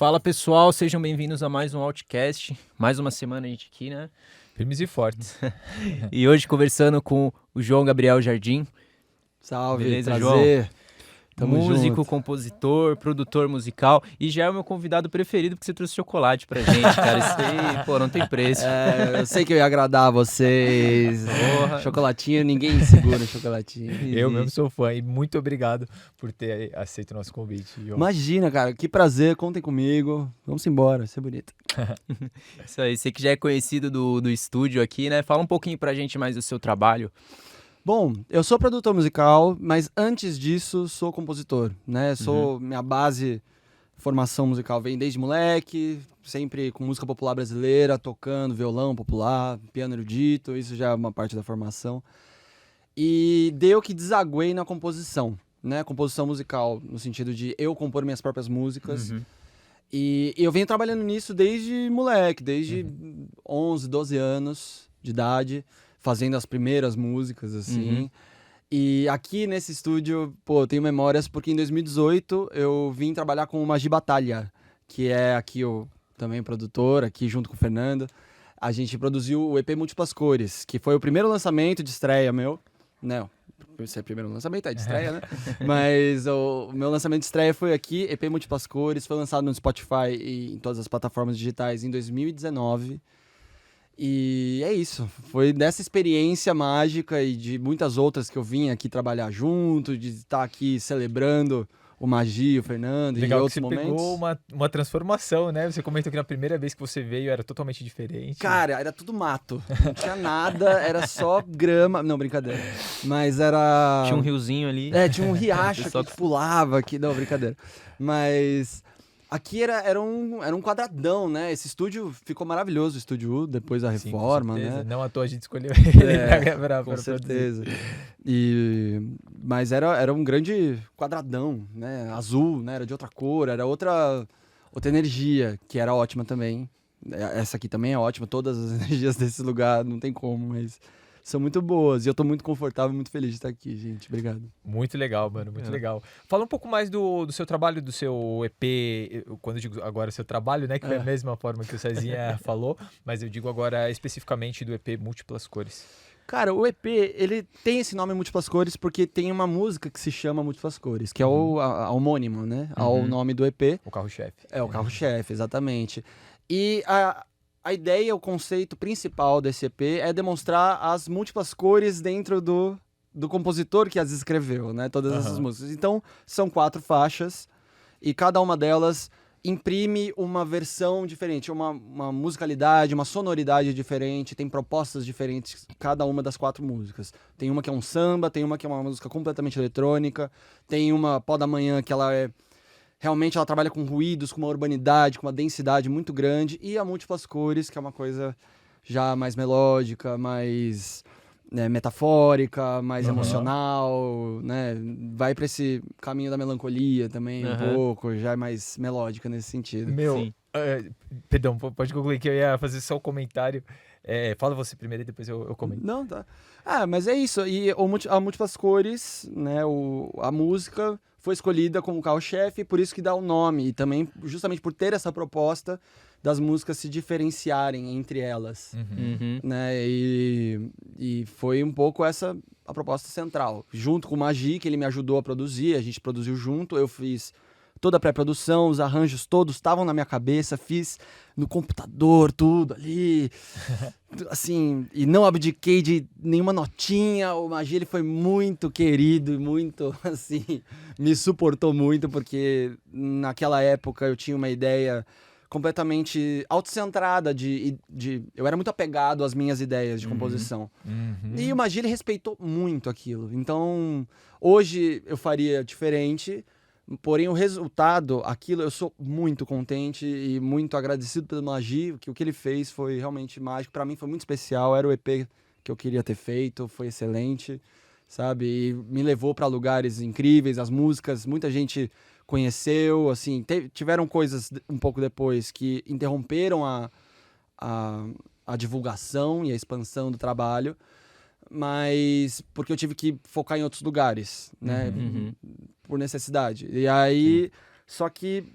Fala pessoal, sejam bem-vindos a mais um Outcast. Mais uma semana a gente aqui, né? Firmes e fortes. E hoje conversando com o João Gabriel Jardim. Salve, Beleza, prazer. Tamo músico, junto. compositor, produtor musical. E já é o meu convidado preferido porque você trouxe chocolate pra gente, cara. Isso aí, pô, não tem preço. Eu sei que eu ia agradar vocês. Porra. Chocolatinho, ninguém segura chocolatinho. Eu mesmo sou fã e muito obrigado por ter aceito o nosso convite, João. Imagina, cara, que prazer, contem comigo. Vamos embora, vai ser bonito. Isso aí, você que já é conhecido do estúdio aqui, né? Fala um pouquinho pra gente mais do seu trabalho. Bom, eu sou produtor musical, mas antes disso sou compositor, né? Minha base, formação musical vem desde moleque, sempre com música popular brasileira, tocando violão popular, piano erudito, isso já é uma parte da formação. E deu que desaguei na composição, né? Composição musical, no sentido de eu compor minhas próprias músicas. E eu venho trabalhando nisso desde moleque, desde 11, 12 anos de idade, fazendo as primeiras músicas, assim. E aqui nesse estúdio, pô, eu tenho memórias porque em 2018 eu vim trabalhar com o Magi Batalha, que é aqui o também produtor, aqui junto com o Fernando. A gente produziu o EP Múltiplas Cores, que foi o primeiro lançamento de estreia meu. Não, esse é o primeiro lançamento, é de estreia, né? Mas o meu lançamento de estreia foi aqui, EP Múltiplas Cores, foi lançado no Spotify e em todas as plataformas digitais em 2019. E é isso, foi dessa experiência mágica e de muitas outras que eu vim aqui trabalhar junto, de estar aqui celebrando o Magi, o Fernando e Legal outros que você momentos. pegou uma transformação, né? Você comentou que na primeira vez que você veio era totalmente diferente. Cara, era tudo mato, não tinha nada, era só grama, não, brincadeira, mas era... Tinha um riozinho ali. Tinha um riacho que pulava aqui, não, brincadeira, mas... Aqui era um quadradão, né? Esse estúdio ficou maravilhoso, o Estúdio U, depois da Sim, reforma, com certeza. né? Não à toa a gente escolheu ele pra Com produzir. certeza. Mas era um grande quadradão, né? Azul, né? Era de outra cor, era outra energia, que era ótima também. Essa aqui também é ótima, todas as energias desse lugar, não tem como, mas são muito boas. E eu tô muito confortável e muito feliz de estar aqui, gente. Obrigado. Muito legal, mano, muito legal. Fala um pouco mais do seu trabalho, do seu EP, quando eu digo agora seu trabalho, né, que foi a mesma forma que o Cezinha falou, mas eu digo agora especificamente do EP Múltiplas Cores. Cara, o EP, ele tem esse nome Múltiplas Cores porque tem uma música que se chama Múltiplas Cores, que é a homônimo, né, ao nome do EP. O carro-chefe. É, o carro-chefe, exatamente. E a ideia, o conceito principal desse EP é demonstrar as múltiplas cores dentro do compositor que as escreveu, né? Todas essas músicas. Então, são 4 faixas e cada uma delas imprime uma versão diferente, uma musicalidade, uma sonoridade diferente, tem propostas diferentes cada uma das 4 músicas. Tem uma que é um samba, tem uma que é uma música completamente eletrônica, tem uma Pó da Manhã que realmente ela trabalha com ruídos, com uma urbanidade, com uma densidade muito grande. E a Múltiplas Cores, que é uma coisa já mais melódica, mais metafórica, mais emocional, né? Vai pra esse caminho da melancolia também, um pouco, já é mais melódica nesse sentido. Sim. Perdão, pode concluir que eu ia fazer só o comentário. Fala você primeiro e depois eu comento. Não, tá. Mas é isso. E a Múltiplas Cores, né? A música foi escolhida como carro-chefe, por isso que dá o nome. E também, justamente por ter essa proposta das músicas se diferenciarem entre elas. Né? E foi um pouco essa a proposta central. Junto com o Magi, que ele me ajudou a produzir, a gente produziu junto, eu fiz toda a pré-produção, os arranjos todos estavam na minha cabeça, fiz no computador, tudo ali, assim, e não abdiquei de nenhuma notinha. O Magi, ele foi muito querido e muito, assim, me suportou muito, porque naquela época eu tinha uma ideia completamente autocentrada eu era muito apegado às minhas ideias de composição. E o Magi, ele respeitou muito aquilo. Então, hoje eu faria diferente. Porém, o resultado, aquilo, eu sou muito contente e muito agradecido pelo Magi, que o que ele fez foi realmente mágico. Pra mim foi muito especial, era o EP que eu queria ter feito, foi excelente, sabe? E me levou pra lugares incríveis, as músicas, muita gente conheceu, assim, tiveram coisas um pouco depois que interromperam a divulgação e a expansão do trabalho, mas porque eu tive que focar em outros lugares, né? Por necessidade. E aí, só que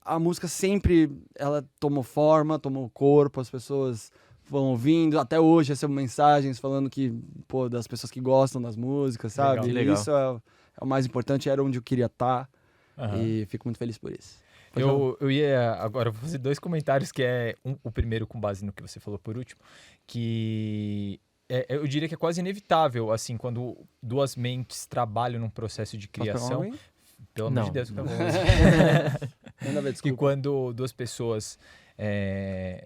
a música sempre, ela tomou forma, tomou corpo, as pessoas vão ouvindo. Até hoje recebo mensagens falando que, pô, das pessoas que gostam das músicas, sabe? Que legal. Isso é o mais importante, era onde eu queria estar. Aham. E fico muito feliz por isso. Pode falar. Eu ia agora vou fazer 2 comentários, que é o primeiro com base no que você falou por último, que eu diria que é quase inevitável, assim, quando duas mentes trabalham num processo de Posso pegar uma criação. aguinha? Pelo amor de Não. Deus, tá bom. Manda ver, Que desculpa. quando duas pessoas,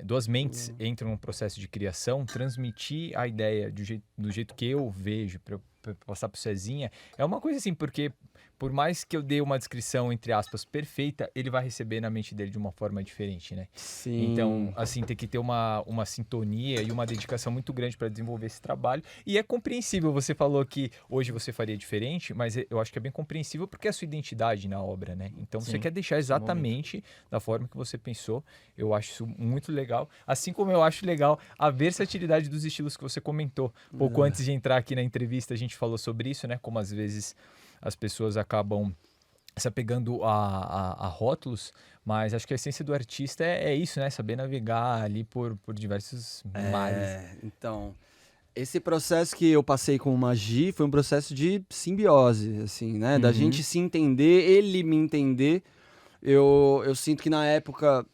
duas mentes entram num processo de criação, transmitir a ideia do jeito que eu vejo, para passar pro Cezinha, é uma coisa assim, porque por mais que eu dê uma descrição, entre aspas, perfeita, ele vai receber na mente dele de uma forma diferente, né? Sim. Então, assim, tem que ter uma sintonia e uma dedicação muito grande para desenvolver esse trabalho. E é compreensível, você falou que hoje você faria diferente, mas eu acho que é bem compreensível porque é a sua identidade na obra, né? Então, você Sim, quer deixar exatamente da forma que você pensou. Eu acho isso muito legal. Assim como eu acho legal a versatilidade dos estilos que você comentou. Pouco antes de entrar aqui na entrevista, a gente falou sobre isso, né? Como às vezes as pessoas acabam se apegando a rótulos, mas acho que a essência do artista é isso, né? Saber navegar ali por diversos mares. Então, esse processo que eu passei com o Magi foi um processo de simbiose, assim, né? Da Uhum. gente se entender, ele me entender. Eu sinto que na época,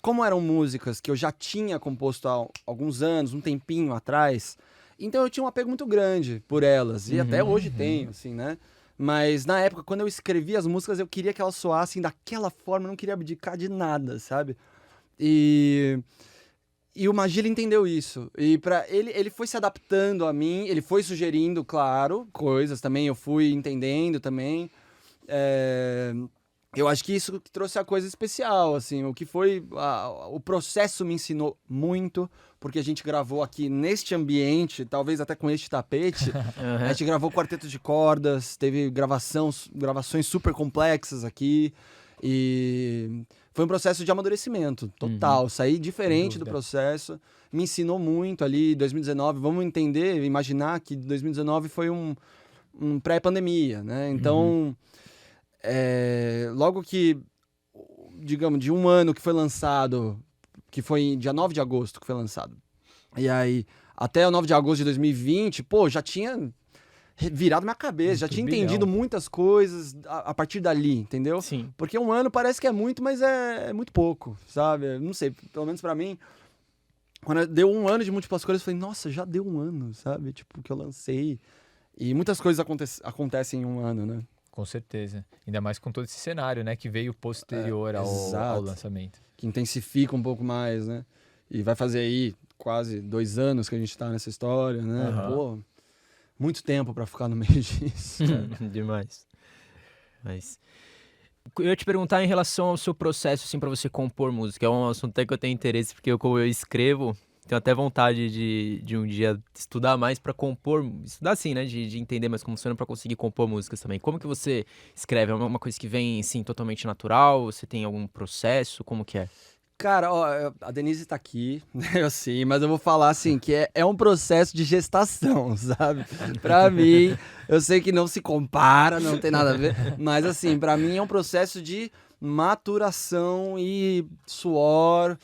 como eram músicas que eu já tinha composto há alguns anos, um tempinho atrás, então eu tinha um apego muito grande por elas, e até hoje tenho, assim, né? Mas na época, quando eu escrevia as músicas, eu queria que elas soassem daquela forma, eu não queria abdicar de nada, sabe? E o Magi, ele entendeu isso. E ele foi se adaptando a mim, ele foi sugerindo, claro, coisas também, eu fui entendendo também. Eu acho que isso que trouxe a coisa especial, assim, o que foi... o processo me ensinou muito, porque a gente gravou aqui neste ambiente, talvez até com este tapete. A gente gravou quarteto de cordas, teve gravações super complexas aqui, e foi um processo de amadurecimento total. Saí diferente do processo, me ensinou muito ali, 2019, vamos entender, imaginar que 2019 foi um pré-pandemia, né? Então... logo que, digamos, de um ano que foi lançado, que foi dia 9 de agosto que foi lançado, e aí até o 9 de agosto de 2020, pô, já tinha virado minha cabeça, já tinha entendido muitas coisas a partir dali, entendeu? Sim. Porque um ano parece que é muito, mas é muito pouco, sabe? Não sei, pelo menos pra mim, quando deu um ano de múltiplas cores, eu falei, nossa, já deu um ano, sabe? Tipo, que eu lancei. E muitas coisas acontecem em um ano, né? Com certeza. Ainda mais com todo esse cenário, né? Que veio posterior ao exato. lançamento. Que intensifica um pouco mais, né? E vai fazer aí quase 2 anos que a gente tá nessa história, né? Pô, muito tempo pra ficar no meio disso. Demais. Mas eu ia te perguntar em relação ao seu processo, assim, pra você compor música. É um assunto até que eu tenho interesse, porque como eu escrevo, tenho até vontade de um dia estudar mais pra compor, estudar assim, né, de entender mais como funciona pra conseguir compor músicas também. Como que você escreve? É uma coisa que vem, assim, totalmente natural? Você tem algum processo? Como que é? Cara, ó, a Denise tá aqui, eu sei, mas eu vou falar assim, que é um processo de gestação, sabe? Pra mim, eu sei que não se compara, não tem nada a ver, mas assim, pra mim é um processo de maturação e suor.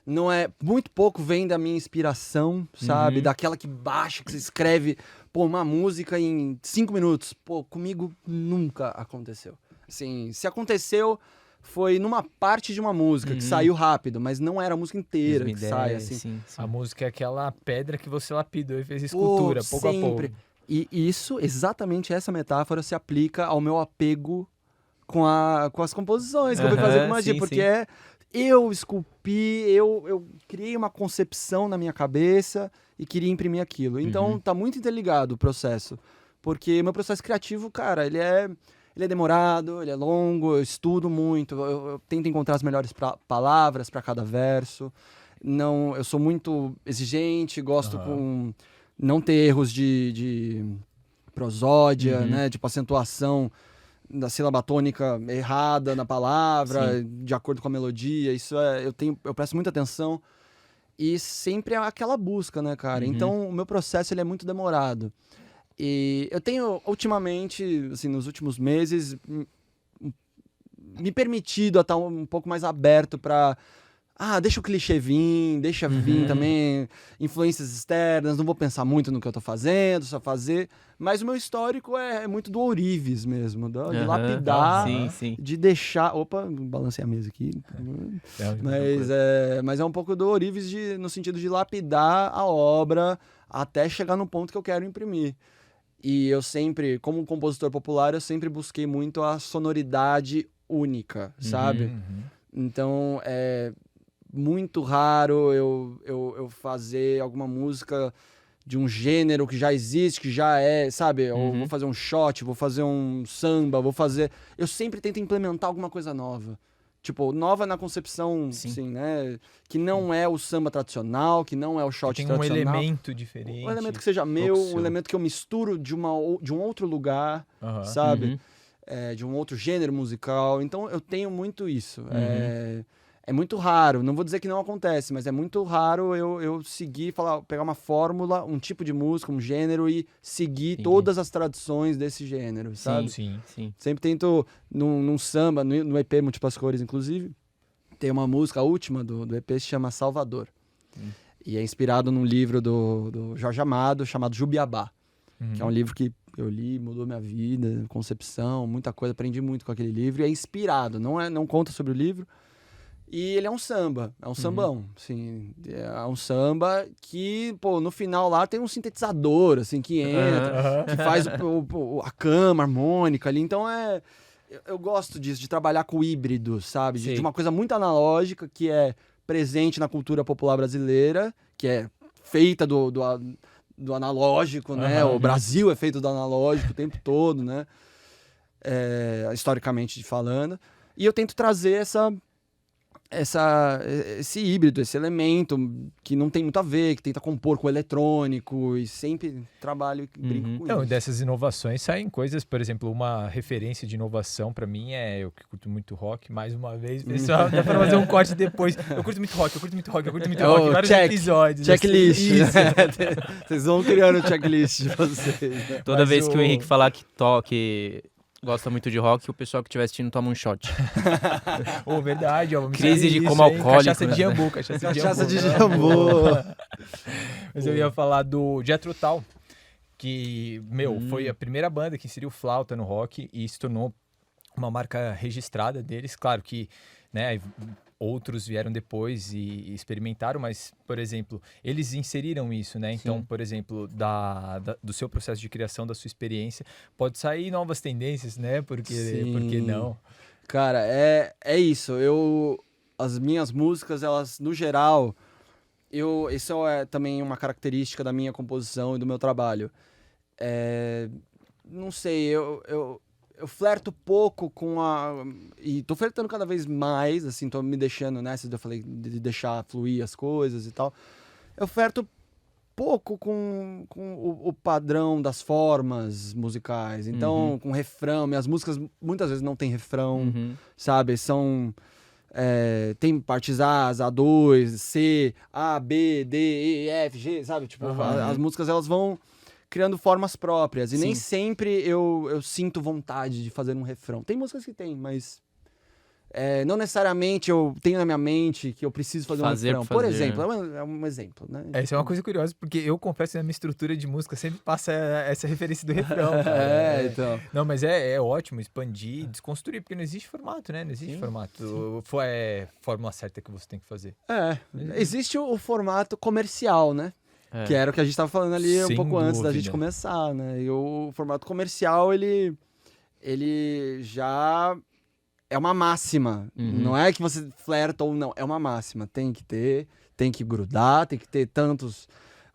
Não é, muito pouco vem da minha inspiração, sabe? Daquela que baixa, que você escreve, pô, uma música em 5 minutos. Pô, comigo nunca aconteceu. Assim, se aconteceu, foi numa parte de uma música que saiu rápido, mas não era a música inteira que sai, assim. Sim. A música é aquela pedra que você lapidou e fez escultura, pouco a sempre. pouco. E isso, exatamente essa metáfora, se aplica ao meu apego com as composições que eu fui fazer com o Magi, sim, porque sim. eu esculpi, eu criei uma concepção na minha cabeça e queria imprimir aquilo. Então tá muito interligado o processo, porque meu processo criativo, cara, ele é demorado, ele é longo, eu estudo muito, eu tento encontrar as melhores palavras para cada verso. Não, eu sou muito exigente, gosto com não ter erros de prosódia, né, tipo acentuação da sílaba tônica errada na palavra, de acordo com a melodia. Isso eu presto muita atenção e sempre é aquela busca, né, cara? Então o meu processo ele é muito demorado. E eu tenho ultimamente, assim, nos últimos meses, me permitido a estar um pouco mais aberto para deixa o clichê vir, deixa vir também influências externas, não vou pensar muito no que eu tô fazendo, só fazer. Mas o meu histórico é muito do ourives mesmo, de lapidar, de deixar... Opa, balancei a mesa aqui. Mas é um pouco do ourives no sentido de lapidar a obra até chegar no ponto que eu quero imprimir. E eu sempre, como compositor popular, eu sempre busquei muito a sonoridade única, sabe? Então, é muito raro eu fazer alguma música de um gênero que já existe, que já é, sabe? Eu vou fazer um shot, vou fazer um samba, eu sempre tento implementar alguma coisa nova. Tipo, nova na concepção, assim, né? Que não é o samba tradicional, que não é o shot tradicional. Tem um elemento diferente. Um elemento que seja meu, um elemento que eu misturo de um outro lugar, sabe? De um outro gênero musical. Então, eu tenho muito isso. É muito raro, não vou dizer que não acontece, mas é muito raro eu seguir, pegar uma fórmula, um tipo de música, um gênero e seguir todas as tradições desse gênero, sabe? Sim. Sempre tento, num samba, no EP Múltiplas Cores, inclusive, tem uma música, a última do EP, se chama Salvador. E é inspirado num livro do Jorge Amado, chamado Jubiabá, que é um livro que eu li, mudou minha vida, concepção, muita coisa, aprendi muito com aquele livro, e é inspirado, não conta sobre o livro. E ele é um samba, é um sambão, assim, é um samba que, pô, no final lá tem um sintetizador, assim, que entra, que faz a cama harmônica ali, então eu gosto disso, de trabalhar com híbrido, sabe, de uma coisa muito analógica, que é presente na cultura popular brasileira, que é feita do analógico, né, o Brasil é feito do analógico o tempo todo, né, historicamente falando, e eu tento trazer esse híbrido, esse elemento que não tem muito a ver, que tenta compor com o eletrônico e sempre trabalho e brinco com Então, isso. dessas inovações saem coisas, por exemplo, uma referência de inovação pra mim eu que curto muito rock, mais uma vez, pessoal, dá pra fazer um corte depois. Eu curto muito rock, vários episódios. Checklist. Assim. Vocês vão criando o checklist de vocês. Né? Toda vez que o Henrique falar que gosta muito de rock, o pessoal que estiver assistindo toma um shot. Verdade. Crise de coma alcoólico. Cachaça de jambu. Cachaça de jambu. Mas eu ia falar do Jethro Tull, que, foi a primeira banda que inseriu flauta no rock e se tornou uma marca registrada deles. Claro que, né, outros vieram depois e experimentaram, mas, por exemplo, eles inseriram isso, né? Então, por exemplo, do seu processo de criação, da sua experiência, pode sair novas tendências, né? Por que não? Cara, é isso. As minhas músicas, elas, no geral, isso é também uma característica da minha composição e do meu trabalho. Não sei, eu flerto pouco com e tô flertando cada vez mais, assim, tô me deixando nessa, eu falei de deixar fluir as coisas e tal. Eu flerto pouco com o padrão das formas musicais. Então, com refrão, minhas músicas muitas vezes não tem refrão, sabe? Tem partes A2, C, A, B, D, E, F, G, sabe? Tipo, as músicas, elas vão criando formas próprias. E nem sempre eu sinto vontade de fazer um refrão. Tem músicas que tem, mas não necessariamente eu tenho na minha mente que eu preciso fazer um refrão. Por exemplo, é um exemplo, né? Essa é uma coisa curiosa, porque eu confesso que na minha estrutura de música sempre passa essa referência do refrão. Então. Não, mas é ótimo expandir, desconstruir, porque não existe formato, né? Não existe formato. Fórmula certa que você tem que fazer. Existe o formato comercial, né? Que era o que a gente estava falando ali um pouco antes da gente começar, né? E o formato comercial, ele já é uma máxima. Não é que você flerta ou não, é uma máxima. Tem que grudar, tem que ter tantos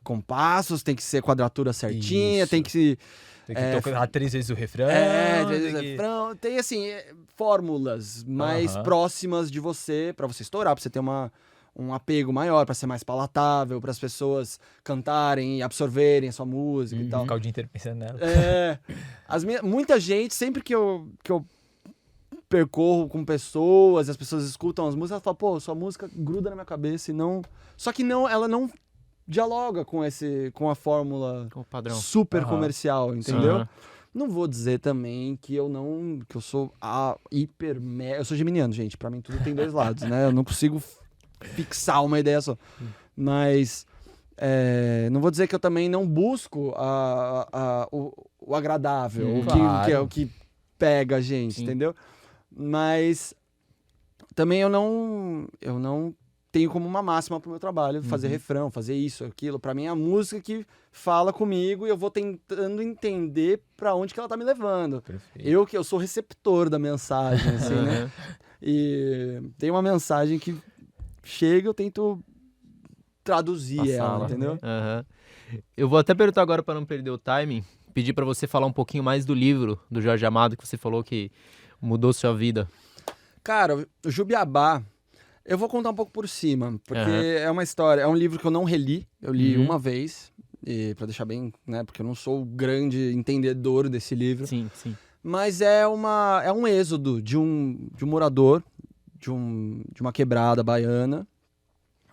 compassos, tem que ser quadratura certinha, tem que tocar 3 vezes o refrão. 3 vezes o refrão. Tem, assim, fórmulas mais próximas de você, pra você estourar, pra você ter um apego maior, pra ser mais palatável, para as pessoas cantarem e absorverem a sua música e tal. Ficar o dia inteiro pensando nela. Muita gente, sempre que eu percorro com pessoas, as pessoas escutam as músicas, elas falam, pô, sua música gruda na minha cabeça e não... Só que ela não dialoga com a fórmula com o padrão super comercial, entendeu? Não vou dizer também que eu sou eu sou geminiano, gente. Pra mim tudo tem dois lados, né? Eu não consigo fixar uma ideia só. Mas não vou dizer que eu também não busco o agradável, o que pega a gente, entendeu? Mas também eu não tenho como uma máxima pro meu trabalho fazer refrão, fazer isso, aquilo. Pra mim é a música que fala comigo e eu vou tentando entender pra onde que ela tá me levando. Perfeito. Eu sou receptor da mensagem, assim, né? E tem uma mensagem que chega, eu tento traduzir ela, entendeu? Uhum. Eu vou até perguntar agora pra não perder o timing, pedir pra você falar um pouquinho mais do livro do Jorge Amado, que você falou que mudou sua vida. Cara, o Jubiabá, eu vou contar um pouco por cima, porque é uma história, é um livro que eu não reli, eu li uma vez, e pra deixar bem, né, porque eu não sou o grande entendedor desse livro. Sim, sim. Mas é um êxodo de um morador de uma quebrada baiana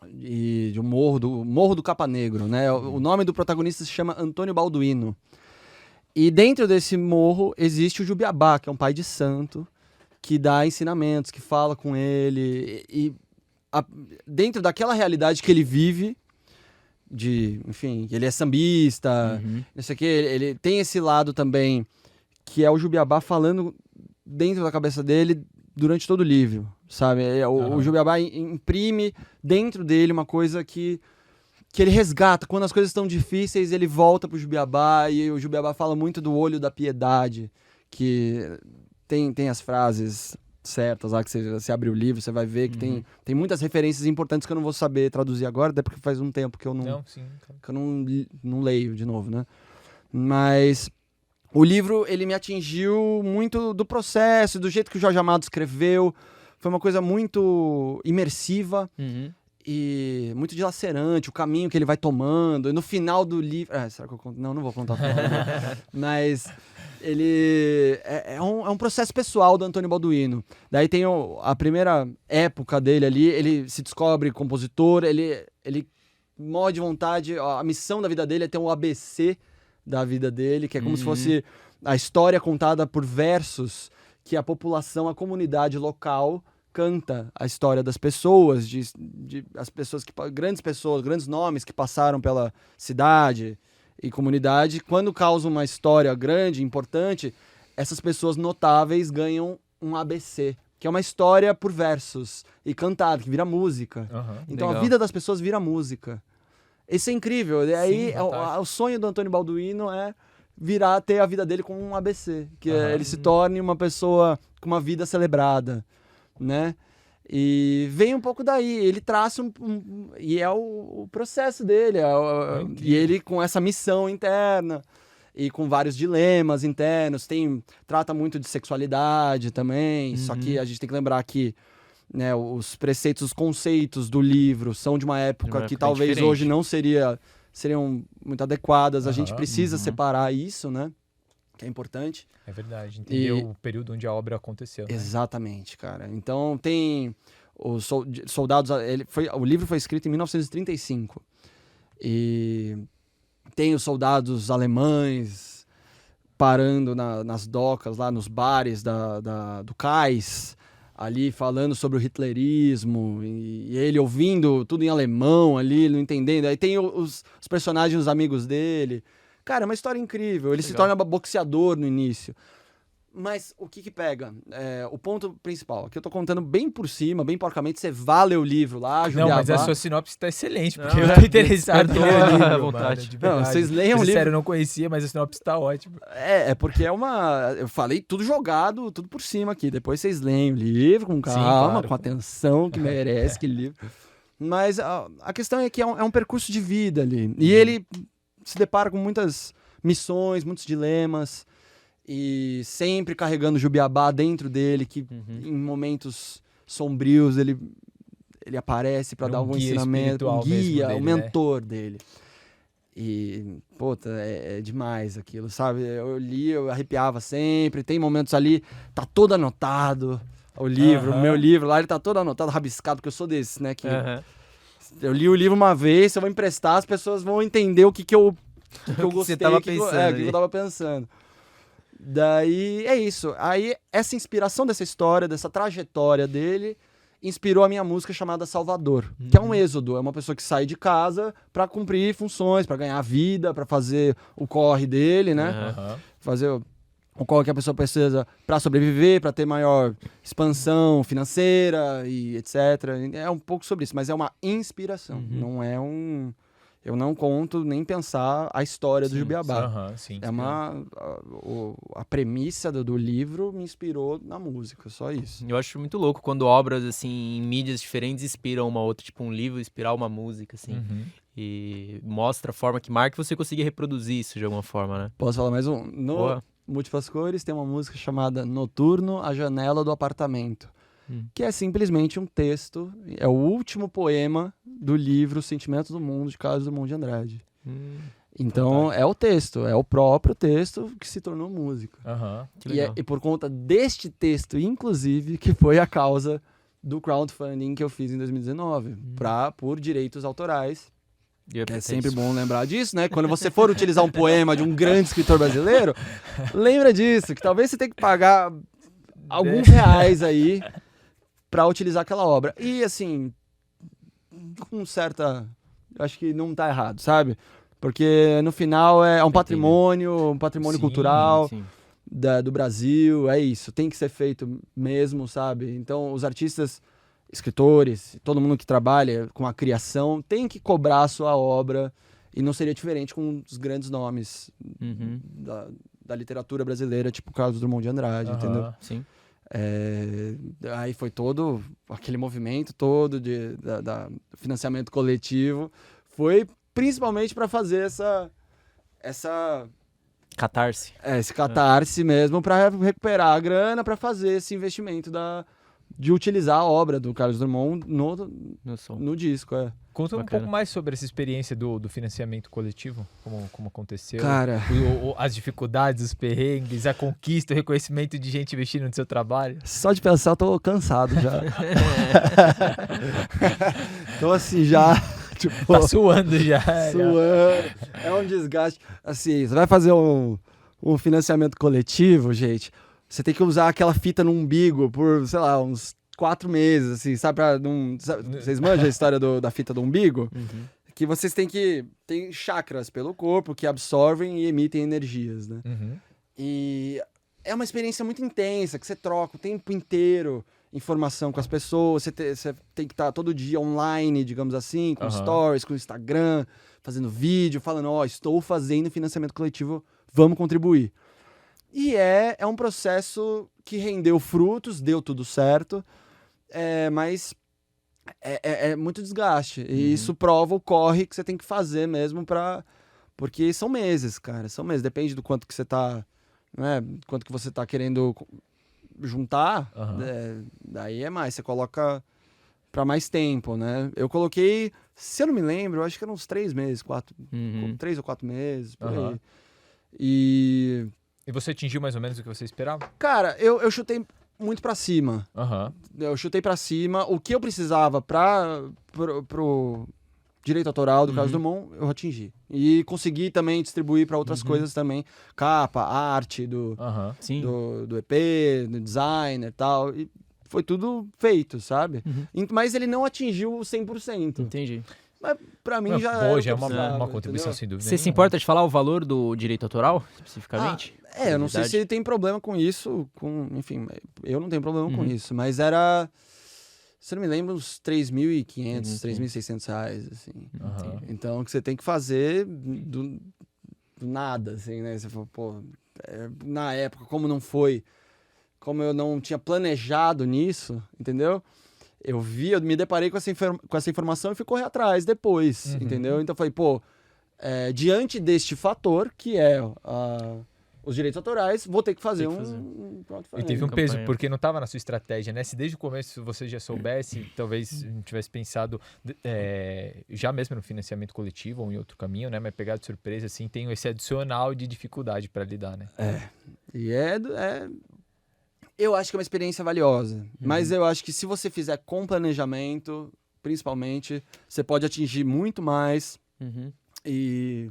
e de um Morro do Capa Negro, né? O nome do protagonista se chama Antônio Balduino. E dentro desse morro existe o Jubiabá, que é um pai de santo, que dá ensinamentos, que fala com ele. Dentro daquela realidade que ele vive, enfim, ele é sambista, não sei o quê, ele tem esse lado também, que é o Jubiabá falando dentro da cabeça dele durante todo o livro, sabe? O Jubiabá imprime dentro dele uma coisa que ele resgata. Quando as coisas estão difíceis, ele volta pro Jubiabá, e o Jubiabá fala muito do olho da piedade, que tem as frases certas lá, que você abre o livro, você vai ver que tem muitas referências importantes que eu não vou saber traduzir agora, até porque faz um tempo que eu não leio de novo, né? Mas o livro, ele me atingiu muito do processo, do jeito que o Jorge Amado escreveu. Foi uma coisa muito imersiva e muito dilacerante, o caminho que ele vai tomando. E no final do livro... será que eu conto? Não vou contar. Mas ele... É um processo pessoal do Antônio Balduino. Daí tem a primeira época dele ali, ele se descobre compositor, ele morre de vontade, a missão da vida dele é ter um ABC da vida dele, que é como se fosse a história contada por versos que a população, a comunidade local canta a história das pessoas, as pessoas grandes nomes que passaram pela cidade e comunidade. Quando causam uma história grande, importante, essas pessoas notáveis ganham um ABC, que é uma história por versos e cantada, que vira música. Então legal. A vida das pessoas vira música. Isso é incrível. E aí o sonho do Antônio Balduino é ter a vida dele como um ABC, que ele se torne uma pessoa com uma vida celebrada, né? E vem um pouco daí, ele traça e é o processo dele, e ele com essa missão interna e com vários dilemas internos, trata muito de sexualidade também, só que a gente tem que lembrar que, né, os preceitos, os conceitos do livro são de uma época que talvez diferente. Hoje não seriam muito adequadas, a gente precisa separar isso, né? Que é importante. É verdade, entender o período onde a obra aconteceu. Né? Exatamente, cara. Então tem os soldados... o livro foi escrito em 1935. E tem os soldados alemães parando nas docas, lá nos bares do cais, ali falando sobre o hitlerismo, e ele ouvindo tudo em alemão ali, não entendendo. Aí tem os personagens, os amigos dele... Cara, é uma história incrível. Ele se torna boxeador no início. Mas o que pega? O ponto principal. Aqui eu tô contando bem por cima, bem porcamente. Você vá ler o livro lá, Jubiabá. Não, mas a sua sinopse tá excelente, porque eu tô interessado em ler o livro, vontade. Não, vocês leiam o livro. Sério, eu não conhecia, mas a sinopse tá ótima. Porque eu falei tudo jogado, tudo por cima aqui. Depois vocês leem o livro com calma, claro. Com atenção que merece aquele livro. Mas a questão é que é um percurso de vida ali. E ele se depara com muitas missões, muitos dilemas, e sempre carregando o Jubiabá dentro dele, que em momentos sombrios ele aparece para dar algum ensinamento, um guia, dele, o mentor dele. E, é demais aquilo, sabe? Eu li, eu arrepiava sempre, tem momentos ali, tá todo anotado, o livro, o meu livro lá, ele tá todo anotado, rabiscado, porque eu sou desse, né, que... Eu li o livro uma vez, se eu vou emprestar, as pessoas vão entender o que eu gostei, você tava pensando, o que eu tava pensando. Daí é isso. Aí essa inspiração dessa história, dessa trajetória dele, inspirou a minha música chamada Salvador, que é um êxodo, é uma pessoa que sai de casa pra cumprir funções, pra ganhar vida, pra fazer o corre dele, né? Fazer o corre que a pessoa precisa pra sobreviver, pra ter maior expansão financeira e etc. É um pouco sobre isso, mas é uma inspiração, não é um... Eu não conto nem pensar a história do Jubiabá. É a premissa do livro me inspirou na música, só isso. Eu acho muito louco quando obras, assim, em mídias diferentes inspiram uma outra. Tipo, um livro inspirar uma música, assim. E mostra a forma que marca e você conseguir reproduzir isso de alguma forma, né? Posso falar mais um? No Múltiplas Cores tem uma música chamada Noturno, a Janela do Apartamento. Que é simplesmente um texto, é o último poema do livro Sentimentos do Mundo, de Carlos Drummond de Andrade. Então, é o texto, é o próprio texto que se tornou música. E por conta deste texto, inclusive, que foi a causa do crowdfunding que eu fiz em 2019, por direitos autorais. É sempre bom lembrar disso, né? Quando você for utilizar um poema de um grande escritor brasileiro, lembra disso, que talvez você tenha que pagar alguns reais aí pra utilizar aquela obra. E, assim, com certa... Acho que não tá errado, sabe? Porque, no final, é um patrimônio cultural do Brasil, é isso. Tem que ser feito mesmo, sabe? Então, os artistas, escritores, todo mundo que trabalha com a criação, tem que cobrar a sua obra. E não seria diferente com os grandes nomes da literatura brasileira, tipo Carlos Drummond de Andrade, entendeu? Sim. Aí foi todo aquele movimento todo da financiamento coletivo, foi principalmente para fazer essa catarse. Esse catarse mesmo, para recuperar a grana, para fazer esse investimento de utilizar a obra do Carlos Drummond no disco. Conta um pouco mais sobre essa experiência do financiamento coletivo, como aconteceu. Cara, as dificuldades, os perrengues, a conquista, o reconhecimento de gente investindo no seu trabalho. Só de pensar eu tô cansado já. Tô assim já, tipo... Tá suando já. Suando. É um desgaste. Assim, você vai fazer um financiamento coletivo, gente, você tem que usar aquela fita no umbigo por, sei lá, uns 4 meses, assim, sabe? Vocês manjam a história da fita do umbigo? Que vocês tem chakras pelo corpo que absorvem e emitem energias, né? E é uma experiência muito intensa, que você troca o tempo inteiro informação com as pessoas, você tem que estar todo dia online, digamos assim, com stories, com Instagram, fazendo vídeo, falando, estou fazendo financiamento coletivo, vamos contribuir. E é um processo que rendeu frutos, deu tudo certo, mas é muito desgaste. E isso prova o corre que você tem que fazer mesmo porque são meses, cara, são meses. Depende do quanto que você tá, né, quanto que você tá querendo juntar, daí é mais, você coloca pra mais tempo, né? Eu coloquei, se eu não me lembro, eu acho que eram uns 3 meses, 3 ou 4 meses, por aí. E você atingiu mais ou menos o que você esperava? Cara, eu chutei muito pra cima. Eu chutei pra cima. O que eu precisava pro direito autoral do Carlos Drummond, eu atingi. E consegui também distribuir pra outras coisas também. Capa, arte do EP, do designer e tal. E foi tudo feito, sabe? Mas ele não atingiu o 100%. Entendi. Mas pra mim já é uma contribuição, sem dúvida. Você se importa de falar o valor do direito autoral, especificamente? Eu não sei se ele tem problema com isso, enfim, eu não tenho problema com isso, mas era, se não me lembro, uns 3.500, 3.600 reais, assim. Então, que você tem que fazer do nada, assim, né? Você falou, na época, como eu não tinha planejado nisso, entendeu? Eu me deparei com essa informação e fui correr atrás depois, entendeu? Então, falei, diante deste fator, que é os direitos autorais, vou ter que fazer um crowdfunding. E teve um peso, porque não estava na sua estratégia, né? Se desde o começo você já soubesse, talvez tivesse pensado, já mesmo no financiamento coletivo ou em outro caminho, né? Mas pegar de surpresa, assim, tem esse adicional de dificuldade para lidar, né? E eu acho que é uma experiência valiosa, mas eu acho que se você fizer com planejamento, principalmente, você pode atingir muito mais. E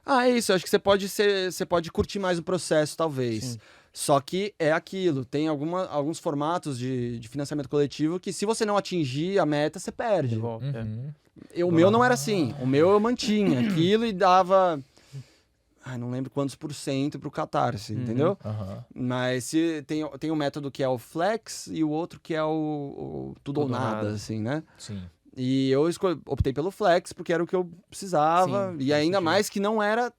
É isso. Eu acho que você pode curtir mais o processo, talvez. Sim. Só que é aquilo. Tem alguns formatos de financiamento coletivo que, se você não atingir a meta, você perde. Devolve, O meu não era assim. O meu eu mantinha aquilo e dava... não lembro quantos % pro Catarse, entendeu? Mas tem um método que é o Flex e o outro que é o Tudo ou Nada, assim, né? Sim. E eu optei pelo Flex porque era o que eu precisava. Sim, E ainda mais que não era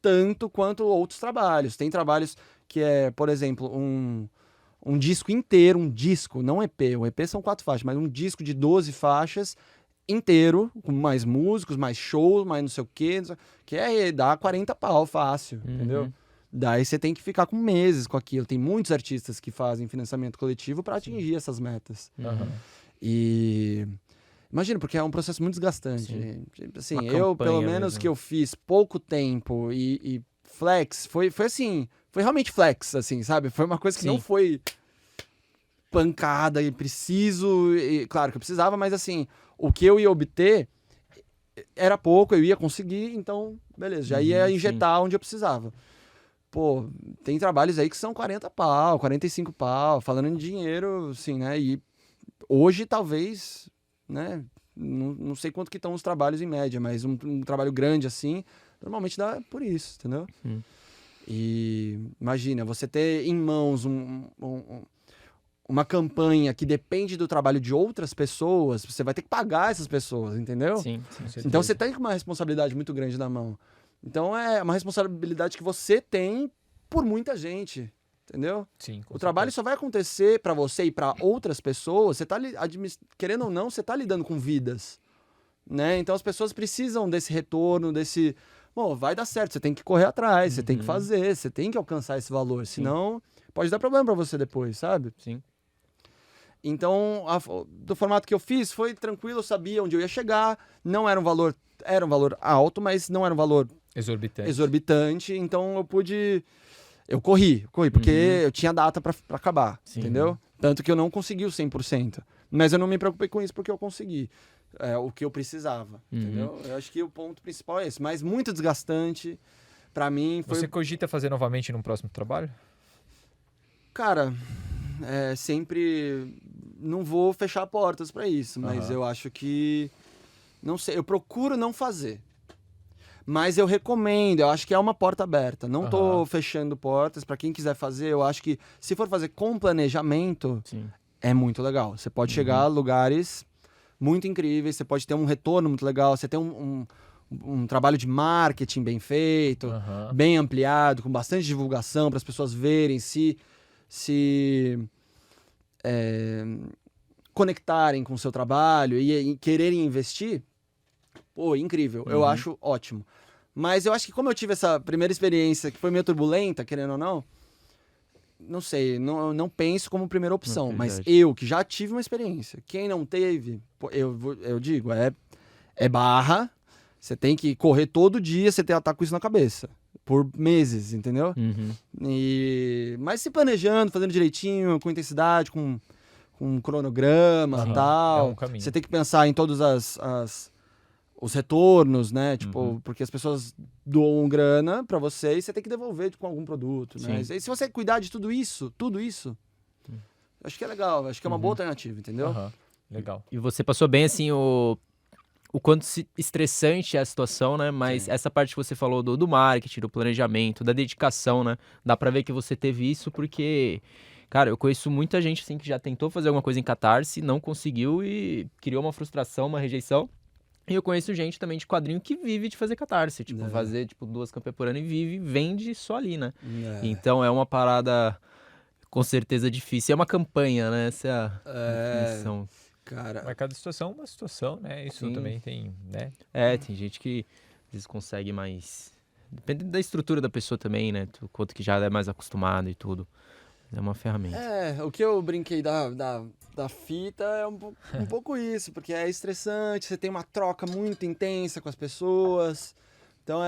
tanto quanto outros trabalhos. Tem trabalhos que é, por exemplo, um disco inteiro, um disco, não EP. Um EP são 4 faixas, mas um disco de 12 faixas inteiro, com mais músicos, mais shows, mais não sei o quê, que dá 40 pau fácil, entendeu? Daí você tem que ficar com meses com aquilo. Tem muitos artistas que fazem financiamento coletivo para atingir essas metas. E imagina, porque é um processo muito desgastante. Assim, eu, pelo menos mesmo. que eu fiz pouco tempo e flex, foi assim, foi realmente flex, assim, sabe? Foi uma coisa que não foi pancada e preciso, e, claro que eu precisava, mas assim, o que eu ia obter era pouco, eu ia conseguir, então, beleza, já ia injetar onde eu precisava. Pô, tem trabalhos aí que são 40 pau, 45 pau, falando em dinheiro, assim, né? E hoje, talvez, né? Não sei quanto que estão os trabalhos em média, mas um trabalho grande assim, normalmente dá por isso, entendeu? E imagina, você ter em mãos uma campanha que depende do trabalho de outras pessoas, você vai ter que pagar essas pessoas, entendeu? Sim. Então você tem uma responsabilidade muito grande na mão. Então é uma responsabilidade que você tem por muita gente, entendeu? Sim, o trabalho só vai acontecer para você e para outras pessoas, você tá querendo ou não, você tá lidando com vidas, né? Então as pessoas precisam desse retorno, bom, vai dar certo, você tem que correr atrás, você tem que fazer, você tem que alcançar esse valor, senão pode dar problema para você depois, sabe? Sim. Então, do formato que eu fiz, foi tranquilo, eu sabia onde eu ia chegar, não era um valor alto, mas não era um valor exorbitante, então eu corri, porque eu tinha data pra acabar, entendeu? Tanto que eu não consegui o 100%, mas eu não me preocupei com isso porque eu consegui o que eu precisava, entendeu? Eu acho que o ponto principal é esse, mas muito desgastante pra mim. Você cogita fazer novamente num próximo trabalho? Cara, sempre não vou fechar portas pra isso, mas eu acho que, não sei, eu procuro não fazer. Mas eu recomendo, eu acho que é uma porta aberta. Não tô fechando portas. Para quem quiser fazer, eu acho que se for fazer com planejamento, é muito legal. Você pode chegar a lugares muito incríveis, você pode ter um retorno muito legal, você tem um trabalho de marketing bem feito, bem ampliado, com bastante divulgação para as pessoas verem, se conectarem com o seu trabalho e quererem investir. Pô, incrível. Eu acho ótimo. Mas eu acho que como eu tive essa primeira experiência que foi meio turbulenta, querendo ou não sei, não penso como primeira opção. Mas eu, que já tive uma experiência, quem não teve, eu digo, é barra, você tem que correr todo dia, você tem que estar com isso na cabeça. Por meses, entendeu? Mas se planejando, fazendo direitinho, com intensidade, com um cronograma e tal. É um caminho. Você tem que pensar em todos os retornos, né? Tipo, porque as pessoas doam grana pra você e você tem que devolver com algum produto, né? E se você cuidar de tudo isso, acho que é legal, acho que é uma boa alternativa, entendeu? Legal. E você passou bem, assim, o quanto estressante é a situação, né? Mas essa parte que você falou do marketing, do planejamento, da dedicação, né? Dá pra ver que você teve isso porque... Cara, eu conheço muita gente, assim, que já tentou fazer alguma coisa em Catarse, não conseguiu e criou uma frustração, uma rejeição. E eu conheço gente também de quadrinho que vive de fazer Catarse, tipo, fazer, 2 campanhas por ano e vende só ali, né? Então é uma parada, com certeza, difícil. É uma campanha, né? Essa é a definição. Cara... Mas cada situação é uma situação, né? Isso também tem, né? Tem gente que às vezes consegue mais... Depende da estrutura da pessoa também, né? Quanto que já é mais acostumado e tudo. É uma ferramenta. O que eu brinquei da fita é um pouco isso, porque é estressante, você tem uma troca muito intensa com as pessoas, então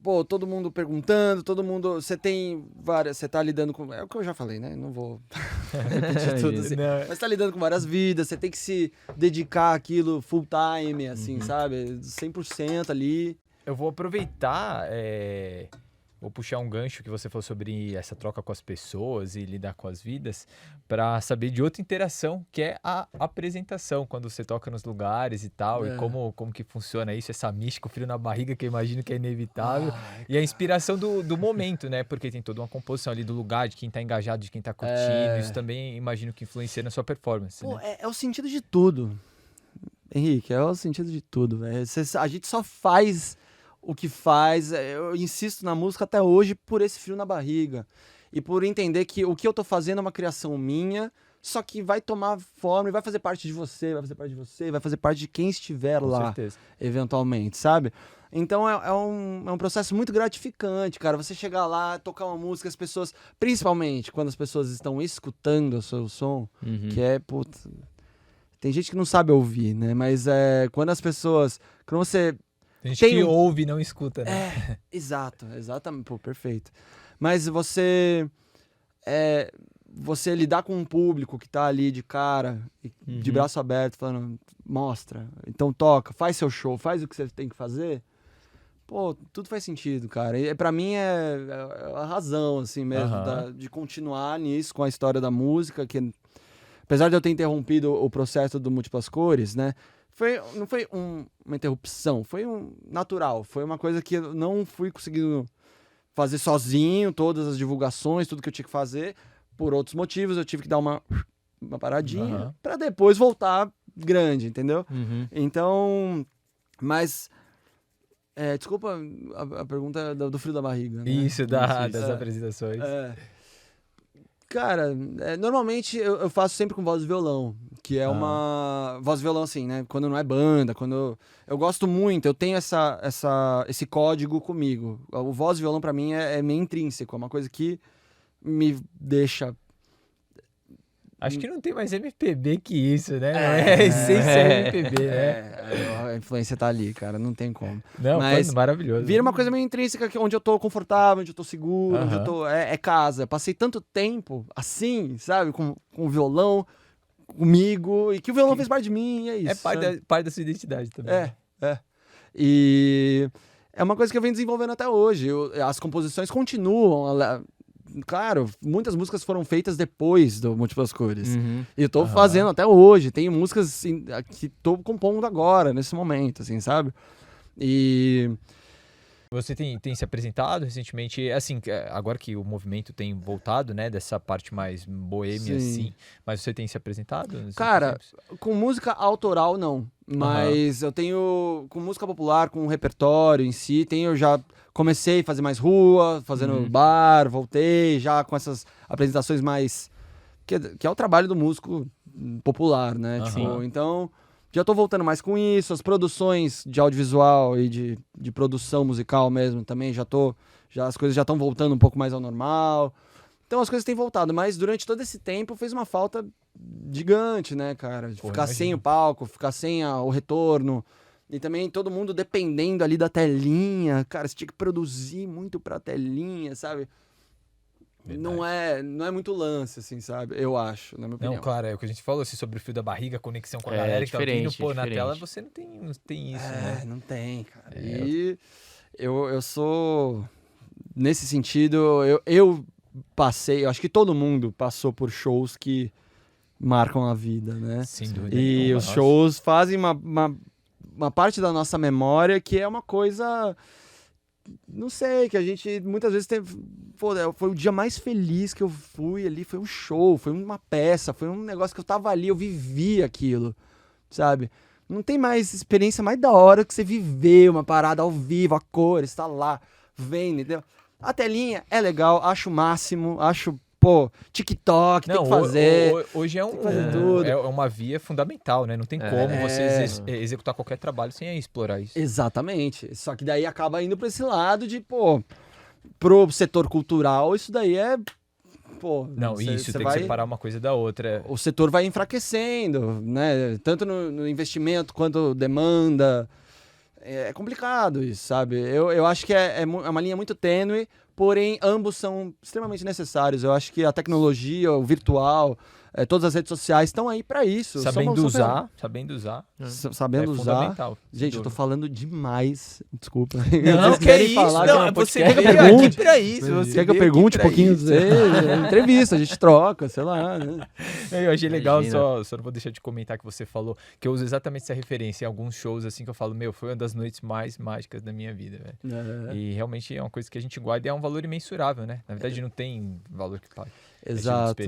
Pô, todo mundo perguntando, você tá lidando com... É o que eu já falei, né? Não vou repetir tudo assim. Mas tá lidando com várias vidas, você tem que se dedicar àquilo full time, assim, sabe? 100% ali. Eu vou aproveitar, vou puxar um gancho que você falou sobre essa troca com as pessoas e lidar com as vidas, para saber de outra interação, que é a apresentação, quando você toca nos lugares e tal, e como que funciona isso, essa mística, o frio na barriga, que eu imagino que é inevitável, e a inspiração do momento, né? Porque tem toda uma composição ali do lugar, de quem tá engajado, de quem tá curtindo, isso também imagino que influencia na sua performance, Pô, né? é o sentido de tudo, Henrique, é o sentido de tudo, velho. A gente só faz o que faz, eu insisto na música até hoje por esse frio na barriga. E por entender que o que eu tô fazendo é uma criação minha, só que vai tomar forma e vai fazer parte de você, vai fazer parte de você, vai fazer parte de quem estiver Com lá, certeza. eventualmente, sabe? Então é um processo muito gratificante, cara. Você chegar lá, tocar uma música, as pessoas, principalmente quando as pessoas estão escutando o seu som, que é, putz, tem gente que não sabe ouvir, né? Mas quando as pessoas, quando você Tem gente tem que um- ouve e não escuta, né? exatamente, pô, perfeito. Mas você lidar com um público que tá ali de cara, de braço aberto, falando, mostra, então toca, faz seu show, faz o que você tem que fazer, pô, tudo faz sentido, cara. E pra mim é a razão, assim mesmo, de continuar nisso com a história da música, que apesar de eu ter interrompido o processo do Múltiplas Cores, né, não foi uma interrupção, foi natural, foi uma coisa que eu não fui conseguindo fazer sozinho, todas as divulgações, tudo que eu tinha que fazer. Por outros motivos, eu tive que dar uma paradinha pra depois voltar grande, entendeu? Então, mas... desculpa a pergunta do frio da barriga, né? Isso, das apresentações. Cara, normalmente eu faço sempre com voz e violão, que é uma... Voz e violão, assim, né? Quando não é banda, quando... Eu gosto muito, eu tenho esse código comigo. O voz e violão, pra mim, é meio intrínseco, é uma coisa que me deixa... Acho que não tem mais MPB que isso, né? É a essência MPB, né? A influência tá ali, cara, não tem como. Não, Mas maravilhoso. vira uma coisa meio intrínseca, onde eu tô confortável, onde eu tô seguro, onde eu tô... É casa. Eu passei tanto tempo assim, sabe? Com o violão comigo, e que o violão fez parte de mim, e é isso. É parte da sua identidade também. E é uma coisa que eu venho desenvolvendo até hoje. As composições continuam. Claro, muitas músicas foram feitas depois do Múltiplas Cores. E eu tô fazendo até hoje. Tem músicas assim, que tô compondo agora, nesse momento, assim, sabe? E... Você tem se apresentado recentemente, assim, agora que o movimento tem voltado, né, dessa parte mais boêmia, assim, mas você tem se apresentado? Cara, com música autoral, não. Mas eu tenho, com música popular, com repertório em si, eu já comecei a fazer mais rua, fazendo bar, voltei já com essas apresentações mais... Que é o trabalho do músico popular, né? Tipo, então... Já tô voltando mais com isso, as produções de audiovisual e de produção musical mesmo também as coisas já estão voltando um pouco mais ao normal. Então as coisas têm voltado, mas durante todo esse tempo fez uma falta gigante, né, cara? De ficar sem o palco, ficar sem o retorno. E também todo mundo dependendo ali da telinha. Cara, você tinha que produzir muito pra telinha, sabe? Não é muito lance, assim, sabe? Eu acho, na minha opinião. Não, claro, é o que a gente falou assim, sobre o fio da barriga, a conexão com a galera que tá ouvindo, pô, na tela você não tem isso, né? Não tem, cara. E eu sou... Nesse sentido, eu passei... Eu acho que todo mundo passou por shows que marcam a vida, né? Sem dúvida E nenhuma, os shows fazem uma parte da nossa memória que é uma coisa... Não sei, que a gente muitas vezes teve... Pô, foi o dia mais feliz que eu fui ali, foi um show, foi uma peça, foi um negócio que eu tava ali, eu vivi aquilo, sabe? Não tem mais experiência mais da hora que você viver uma parada ao vivo, a cores, tá lá, vendo, entendeu? A telinha é legal, acho o máximo, acho, pô, TikTok, tem que fazer. Hoje tem que fazer tudo. é uma via fundamental, né? Não tem como você executar qualquer trabalho sem explorar isso. Exatamente. Só que daí acaba indo pra esse lado de, pô, pro setor cultural, isso daí é... Pô, não, isso tem que separar uma coisa da outra. O setor vai enfraquecendo, né? Tanto no investimento quanto demanda. É complicado isso, sabe? Eu acho que é uma linha muito tênue, porém ambos são extremamente necessários. Eu acho que a tecnologia, o virtual, todas as redes sociais estão aí pra isso. Sabendo usar. Sabendo usar. Fundamental. Gente, eu tô falando demais. Desculpa. Não, que é isso. Não, você veio aqui pra isso. Quer que eu pergunte um pouquinho? Entrevista, a gente troca, sei lá. Né? Eu achei legal, só não vou deixar de comentar que você falou, que eu uso exatamente essa referência em alguns shows, assim, que eu falo, foi uma das noites mais mágicas da minha vida, velho. E realmente é uma coisa que a gente guarda e é um valor imensurável, né? Na verdade, não tem valor que pague. Exato.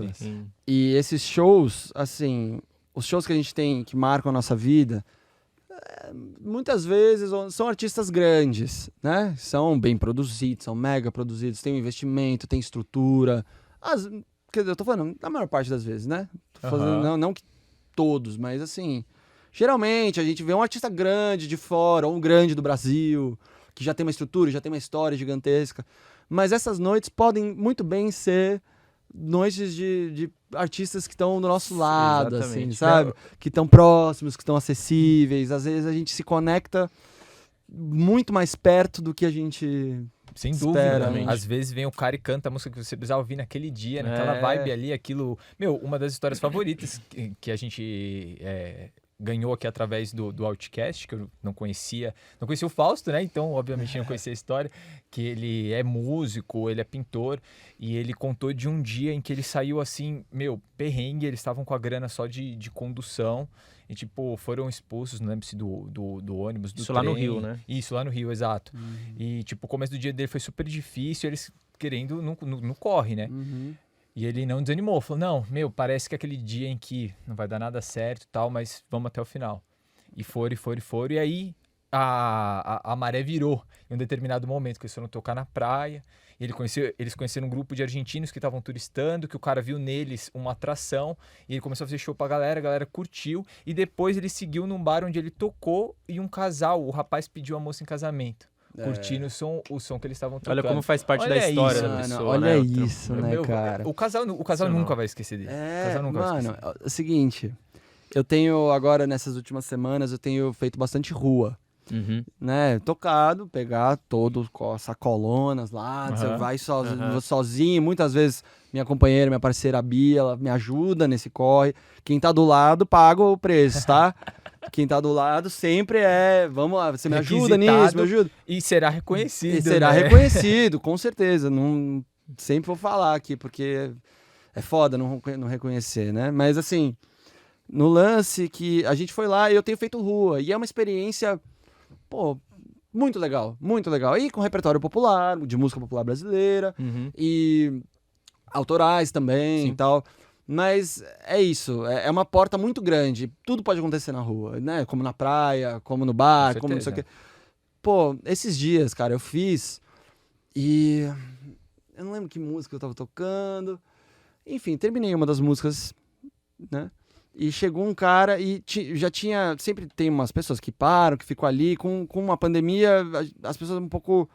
E esses shows, assim, os shows que a gente tem que marcam a nossa vida, muitas vezes são artistas grandes, né? São bem produzidos, são mega produzidos, tem um investimento, tem estrutura. Quer dizer, eu tô falando, na maior parte das vezes, né? Tô fazendo, não que todos, mas assim, geralmente a gente vê um artista grande de fora, ou um grande do Brasil, que já tem uma estrutura, já tem uma história gigantesca. Mas essas noites podem muito bem ser noites de artistas que estão do nosso lado, assim, sabe? Que estão próximos, que estão acessíveis. Às vezes a gente se conecta muito mais perto do que a gente Sem dúvida. Às vezes vem o cara e canta a música que você precisava ouvir naquele dia, naquela vibe ali, aquilo... Uma das histórias favoritas que a gente... ganhou aqui através do Outcast, que eu não conhecia o Fausto, né? Então, obviamente, não conhecia a história, que ele é músico, ele é pintor, e ele contou de um dia em que ele saiu assim, perrengue, eles estavam com a grana só de condução, e foram expulsos, não lembro se do ônibus, do Isso trem. lá no Rio, né? Isso, lá no Rio, exato. E, o começo do dia dele foi super difícil, eles querendo, não corre, né? E ele não desanimou, falou, não, parece que é aquele dia em que não vai dar nada certo e tal, mas vamos até o final. E foram, e aí a maré virou em um determinado momento, que eles foram tocar na praia, e eles conheceram um grupo de argentinos que estavam turistando, que o cara viu neles uma atração, e ele começou a fazer show pra galera, a galera curtiu, e depois ele seguiu num bar onde ele tocou, e um casal, o rapaz pediu a moça em casamento. Curtindo o som que eles estavam tocando. Olha como faz parte da história da pessoa, olha isso, né, cara? O casal nunca vai esquecer dele. O casal nunca vai esquecer. É o seguinte, eu tenho agora, nessas últimas semanas, eu tenho feito bastante rua. Né? Tocado, pegar todo com as sacolonas lá, você vai sozinho, muitas vezes minha companheira, minha parceira Bia, ela me ajuda nesse corre. Quem tá do lado paga o preço, tá? Quem tá do lado sempre vamos lá, você me ajuda nisso, me ajuda. E será reconhecido. E será reconhecido, com certeza. Não, sempre vou falar aqui, porque é foda não reconhecer, né? Mas assim, no lance que a gente foi lá e eu tenho feito rua, e é uma experiência, muito legal, muito legal. E com repertório popular, de música popular brasileira, e autorais também e tal. Mas é isso, é uma porta muito grande. Tudo pode acontecer na rua, né? Como na praia, como no bar, como não sei o quê. Esses dias, cara, eu fiz e eu não lembro que música eu tava tocando. Enfim, terminei uma das músicas, né? E chegou um cara e já tinha... Sempre tem umas pessoas que param, que ficam ali. Com uma pandemia, as pessoas um pouco...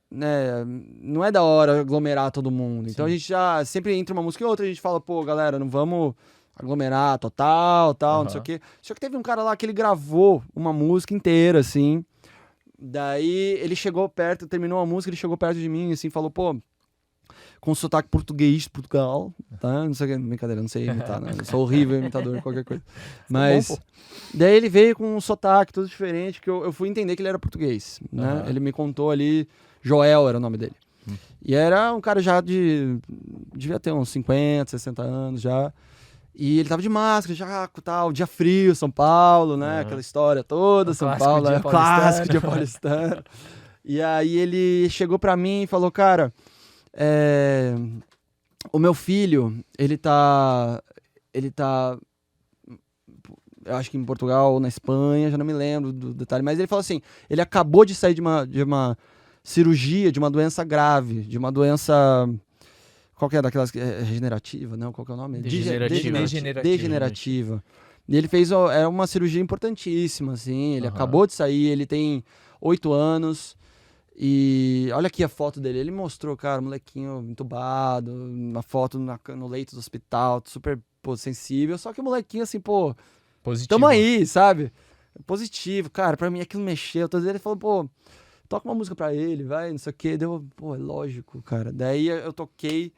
Né, não é da hora aglomerar todo mundo. Então a gente já sempre entre uma música e outra, a gente fala, galera, não vamos aglomerar total, não sei o quê. Só que teve um cara lá que ele gravou uma música inteira, assim. Daí ele chegou perto, terminou a música, ele chegou perto de mim, assim, falou, com sotaque português de Portugal, tá? Não sei o que, brincadeira, não sei imitar, né? Eu sou horrível imitador, qualquer coisa. Mas, daí ele veio com um sotaque todo diferente, que eu fui entender que ele era português, né? Ele me contou ali, Joel era o nome dele. E era um cara já devia ter uns 50, 60 anos já. E ele tava de máscara, já tal, dia frio, São Paulo, né? Aquela história toda, São Paulo, clássico dia paulistano. E aí ele chegou pra mim e falou, cara, o meu filho, ele tá, eu acho que em Portugal ou na Espanha, já não me lembro do detalhe, mas ele falou assim, ele acabou de sair de uma cirurgia, de uma doença grave, de uma doença... Qual que é daquelas... regenerativa, não? Qual que é o nome? Degenerativa. E ele fez... É uma cirurgia importantíssima, assim. Ele acabou de sair, ele tem 8 anos. E olha aqui a foto dele. Ele mostrou, cara, molequinho entubado, uma foto no leito do hospital, super sensível. Só que o molequinho, assim, positivo. Tamo aí, sabe? Positivo. Cara, pra mim aquilo mexeu. Ele falou, toca uma música pra ele, vai, não sei o quê. Deu, é lógico, cara. Daí eu toquei.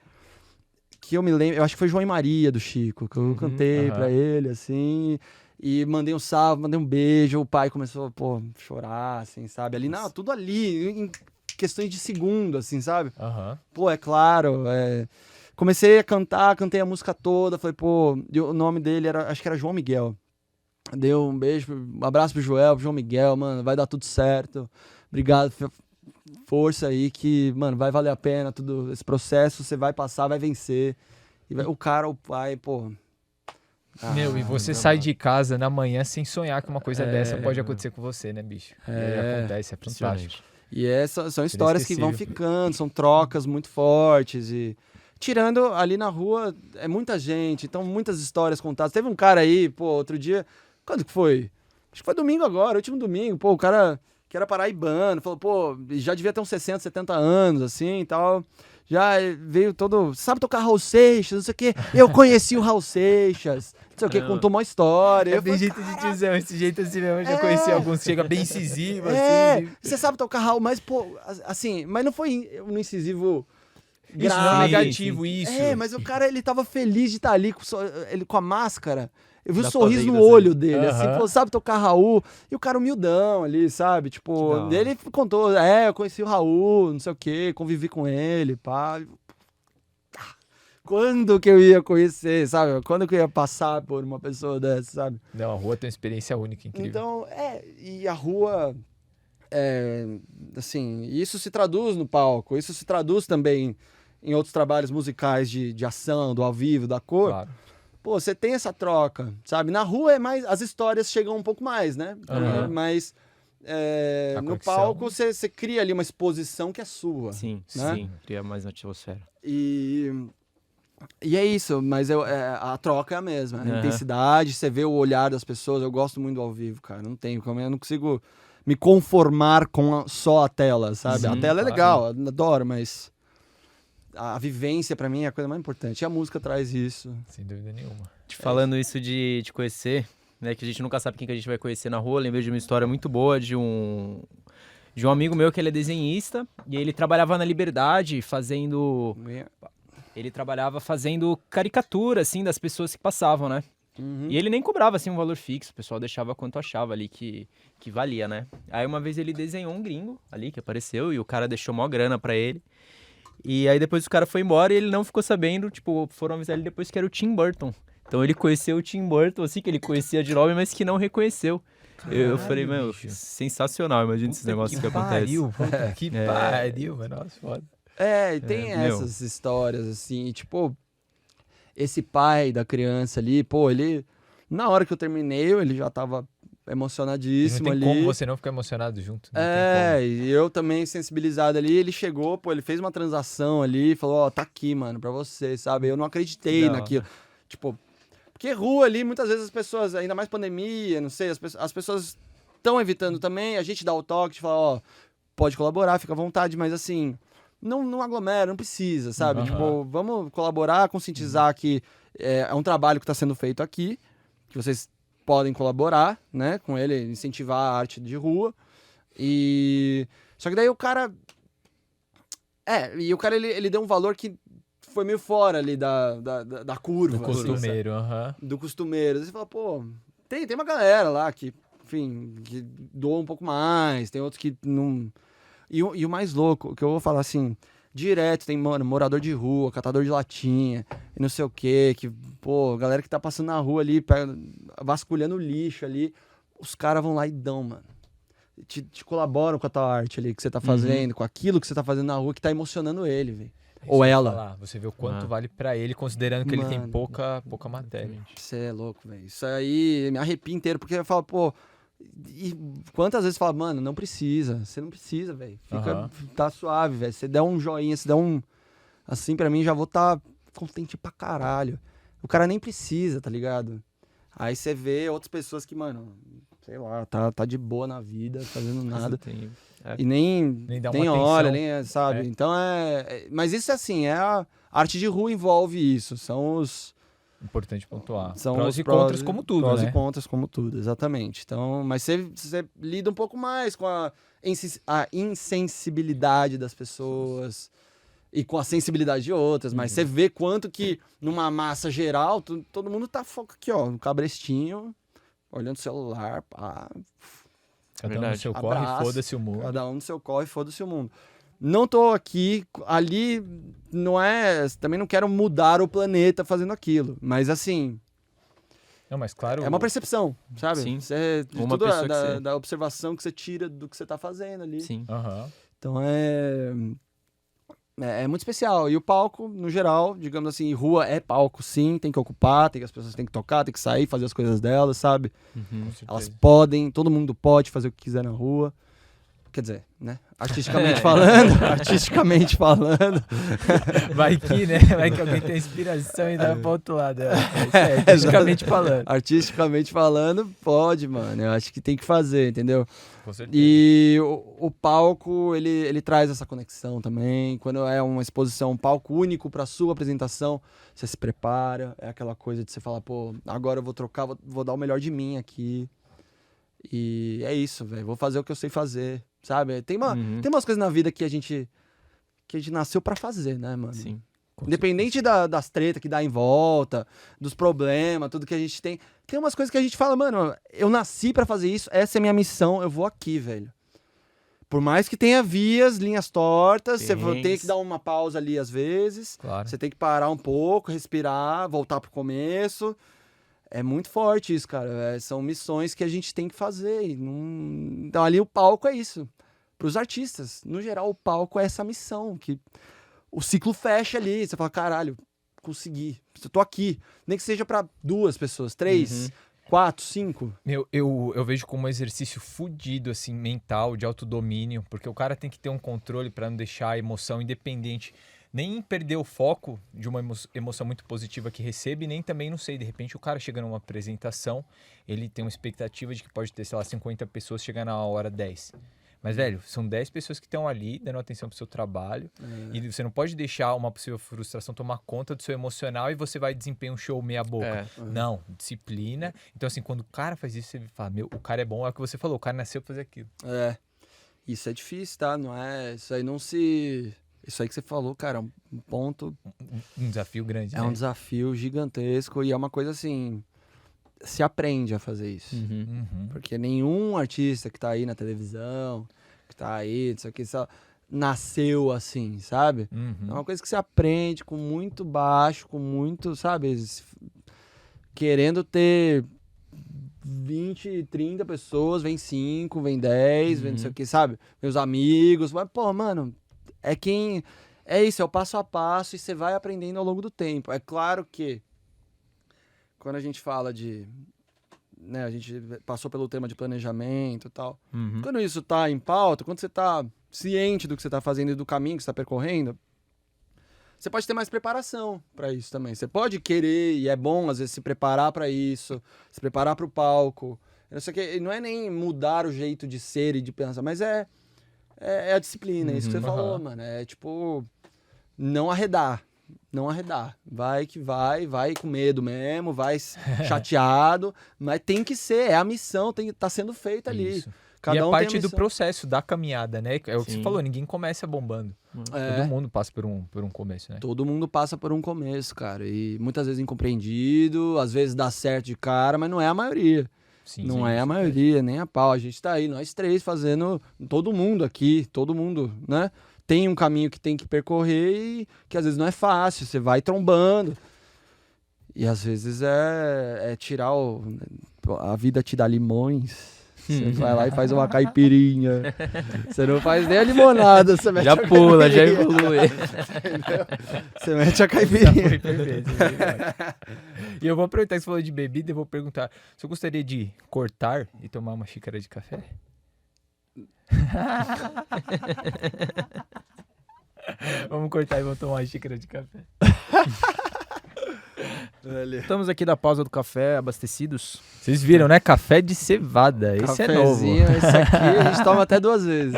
que eu me lembro, eu acho que foi João e Maria do Chico, que eu cantei pra ele, assim, e mandei um salve, mandei um beijo, o pai começou, pô, chorar, assim, sabe? Ali, não, tudo ali, em questões de segundo, assim, sabe? Pô, é claro, comecei a cantar, cantei a música toda, falei, pô, o nome dele acho que era João Miguel. Deu um beijo, um abraço pro Joel, pro João Miguel, mano, vai dar tudo certo. Obrigado, força aí que, mano, vai valer a pena tudo esse processo, você vai passar, vai vencer. E o pai, pô... E você sai de casa na manhã sem sonhar que uma coisa dessa pode acontecer com você, né, bicho? E aí acontece, é fantástico. E são histórias que vão ficando, são trocas muito fortes e... Tirando ali na rua, é muita gente, então muitas histórias contadas. Teve um cara aí, pô, outro dia... Quando que foi? Acho que foi domingo agora, último domingo. Pô, o cara que era paraibano, falou, pô, já devia ter uns 60, 70 anos, assim, e tal. Já veio todo... Sabe tocar Raul Seixas, não sei o quê. Eu conheci o Raul Seixas, não sei o quê, contou uma história. É bem jeito de dizer, esse jeito assim mesmo. Eu já conheci alguns, chega bem incisivo, assim. Você sabe tocar Raul, mas, pô, assim... Mas não foi no incisivo... Isso não é negativo, isso. Mas o cara, ele tava feliz de estar ali com a máscara. Eu vi um Dá sorriso pra ver no assim. olho dele, assim, pô, sabe tocar Raul. E o cara humildão ali, sabe? Tipo, ele contou, eu conheci o Raul, não sei o quê, convivi com ele, pá. Quando que eu ia conhecer, sabe? Quando que eu ia passar por uma pessoa dessa, sabe? Não, a rua tem uma experiência única, incrível. Então, e a rua... assim, isso se traduz no palco, isso se traduz também em outros trabalhos musicais de ação, do ao vivo, da cor. Claro. Pô, você tem essa troca, sabe? Na rua é mais, as histórias chegam um pouco mais, né? Mas no palco você cria ali uma exposição que é sua. Sim, né? sim, cria mais na atmosfera. E é isso, mas a troca é a mesma. A intensidade, você vê o olhar das pessoas. Eu gosto muito do ao vivo, cara. Não tenho como, eu não consigo me conformar com só a tela, sabe? A tela é legal, adoro, mas a vivência pra mim é a coisa mais importante. E a música traz isso. Sem dúvida nenhuma. Falando isso de te conhecer, né, que a gente nunca sabe quem que a gente vai conhecer na rua, lembrei de uma história muito boa de um amigo meu que ele é desenhista e ele trabalhava na Liberdade fazendo... Ele trabalhava fazendo caricatura, assim, das pessoas que passavam, né? E ele nem cobrava, assim, um valor fixo. O pessoal deixava quanto achava ali que valia, né? Aí uma vez ele desenhou um gringo ali que apareceu e o cara deixou mó grana pra ele. E aí depois o cara foi embora e ele não ficou sabendo, tipo, foram avisar ele depois que era o Tim Burton. Então ele conheceu o Tim Burton, assim, que ele conhecia de nome, mas que não reconheceu. Caralho, eu falei, meu, sensacional, imagina esses negócios que acontecem. Que pariu, mano, nossa, foda. E tem essas histórias, assim, tipo, esse pai da criança ali, pô, ele, na hora que eu terminei, ele já tava emocionadíssimo ali. Não tem como você não ficar emocionado junto. E eu também sensibilizado ali, ele chegou, pô, ele fez uma transação ali, falou, ó, tá aqui, mano, pra você, sabe? Eu não acreditei naquilo. Tipo, porque rua ali, muitas vezes as pessoas, ainda mais pandemia, não sei, as pessoas estão evitando também, a gente dá o toque de falar, ó, pode colaborar, fica à vontade, mas assim... Não aglomera, não precisa, sabe? Tipo, vamos colaborar, conscientizar que é um trabalho que está sendo feito aqui, que vocês podem colaborar, né, com ele, incentivar a arte de rua. Só que daí o cara... ele deu um valor que foi meio fora ali da curva. Do costumeiro, do costumeiro. Você fala, pô, tem uma galera lá que, enfim, que doa um pouco mais, tem outros que não... E o mais louco, que eu vou falar assim, direto, tem, mano, morador de rua, catador de latinha, e não sei o quê, que, pô, galera que tá passando na rua ali, vasculhando lixo ali, os caras vão lá e dão, mano. Te colaboram com a tua arte ali que você tá fazendo, com aquilo que você tá fazendo na rua, que tá emocionando ele, velho. Ou ela. Você vê o quanto vale pra ele, considerando que ele tem pouca matéria. Você é louco, velho. Isso aí me arrepia inteiro, porque eu falo, pô... E quantas vezes fala, mano, não precisa. Você não precisa, velho. Tá suave, velho. Você der um joinha, se der um... Assim, pra mim, já vou tá contente pra caralho. O cara nem precisa, tá ligado? Aí você vê outras pessoas que, mano, sei lá, tá de boa na vida, fazendo nada. E nem dá uma olha, atenção. nem sabe? Então mas isso é assim, a arte de rua envolve isso. São os... Importante pontuar. São prós os e contras como tudo, prós né? e contras como tudo, exatamente. Então, mas você lida um pouco mais com a insensibilidade das pessoas. e com a sensibilidade de outras, mas você vê quanto que numa massa geral, todo mundo tá aqui, ó, no cabrestinho, olhando o celular, pá. Cada um no seu Abraço. corre, foda-se o mundo. Cada um no seu corre, foda-se o mundo. Não tô aqui, ali não é... Também não quero mudar o planeta fazendo aquilo, mas assim... Não, mas claro... É uma percepção, sabe? Sim. De Uma tudo pessoa que você- da observação que você tira do que você tá fazendo ali. Sim. Aham. Então é muito especial. E o palco, no geral, digamos assim, rua é palco, sim, tem que ocupar, as pessoas têm que tocar, tem que sair, fazer as coisas delas, sabe? Uhum. Com certeza. Elas podem, todo mundo pode fazer o que quiser na rua. Quer dizer, né? Artisticamente falando. Vai que, né? Vai que alguém tem inspiração e dá pro outro lado. É isso aí, artisticamente falando. Artisticamente falando, pode, mano. Eu acho que tem que fazer, entendeu? Com certeza. E o palco, ele traz essa conexão também. Quando é uma exposição, um palco único pra sua apresentação, você se prepara. É aquela coisa de você falar, pô, agora eu vou trocar, vou dar o melhor de mim aqui. E é isso, velho. Vou fazer o que eu sei fazer, sabe? Tem umas coisas na vida que a gente nasceu pra fazer, né, mano? Sim. Independente das tretas que dá em volta, dos problemas, tudo que a gente tem. Tem umas coisas que a gente fala, mano, eu nasci pra fazer isso, essa é a minha missão, eu vou aqui, velho. Por mais que tenha vias, linhas tortas, você tem que dar uma pausa ali às vezes. Claro. Você tem que parar um pouco, respirar, voltar pro começo. É muito forte isso, cara. São missões que a gente tem que fazer. Então ali o palco é isso. Pros artistas, no geral, o palco é essa missão, que o ciclo fecha ali. Você fala, caralho, consegui. Eu tô aqui. Nem que seja pra 2 pessoas, 3, 4, 5. Eu vejo como um exercício fudido, assim, mental, de autodomínio, porque o cara tem que ter um controle pra não deixar a emoção independente, nem perder o foco de uma emoção muito positiva que recebe, nem também, não sei, de repente o cara chega numa apresentação, ele tem uma expectativa de que pode ter, sei lá, 50 pessoas, chegar na hora 10. Mas, velho, são 10 pessoas que estão ali dando atenção pro seu trabalho. E você não pode deixar uma possível frustração tomar conta do seu emocional e você vai desempenhar um show meia boca. Não, disciplina. Então, assim, quando o cara faz isso, você fala, meu, o cara é bom, é o que você falou, o cara nasceu pra fazer aquilo. Isso é difícil, tá? Não é... Isso aí não se... Isso aí que você falou, cara, é um ponto... Um desafio grande, É um desafio gigantesco e é uma coisa assim... Se aprende a fazer isso. Porque nenhum artista que tá aí na televisão, que tá aí, isso aqui, só nasceu assim, sabe? É uma coisa que você aprende com muito baixo, com muito, sabe? Querendo ter 20, 30 pessoas, vem 5, vem 10, vem não sei o que, sabe? Meus amigos, mas, pô, mano, é isso, é o passo a passo e você vai aprendendo ao longo do tempo. É claro que quando a gente fala de... Né, a gente passou pelo tema de planejamento e tal. Quando isso tá em pauta, quando você tá ciente do que você tá fazendo e do caminho que você tá percorrendo, você pode ter mais preparação para isso também. Você pode querer, e é bom às vezes se preparar para isso, se preparar para o palco. Não é nem mudar o jeito de ser e de pensar, mas é a disciplina, é isso que você falou, mano. É tipo, não arredar. Não arredar. Vai que vai com medo mesmo, vai chateado, mas tem que ser, é a missão, tá sendo feita ali. Isso. Cada e um é parte tem a do missão. processo, da caminhada, né? É o que Sim. você falou, ninguém começa bombando. Todo mundo passa por um começo, né? Todo mundo passa por um começo, cara, e muitas vezes incompreendido, às vezes dá certo de cara, mas não é a maioria. Sim, Não é a maioria, nem a pau. A gente tá aí, nós 3 fazendo, todo mundo aqui, todo mundo, né? Tem um caminho que tem que percorrer e que às vezes não é fácil, você vai trombando. E às vezes é tirar a vida te dá limões. Você vai lá e faz uma caipirinha. Você não faz nem a limonada, você mete Já a pula, já caipirinha. evolui. Entendeu? Você mete a Já caipirinha. foi perfeito. E eu vou aproveitar que você falou de bebida e vou perguntar, você gostaria de cortar e tomar uma xícara de café? Vamos cortar e vamos tomar uma xícara de café. Estamos aqui da pausa do café, abastecidos. Vocês viram, né? Café de cevada. Esse é novo. Cafezinho, esse aqui a gente toma até 2 vezes.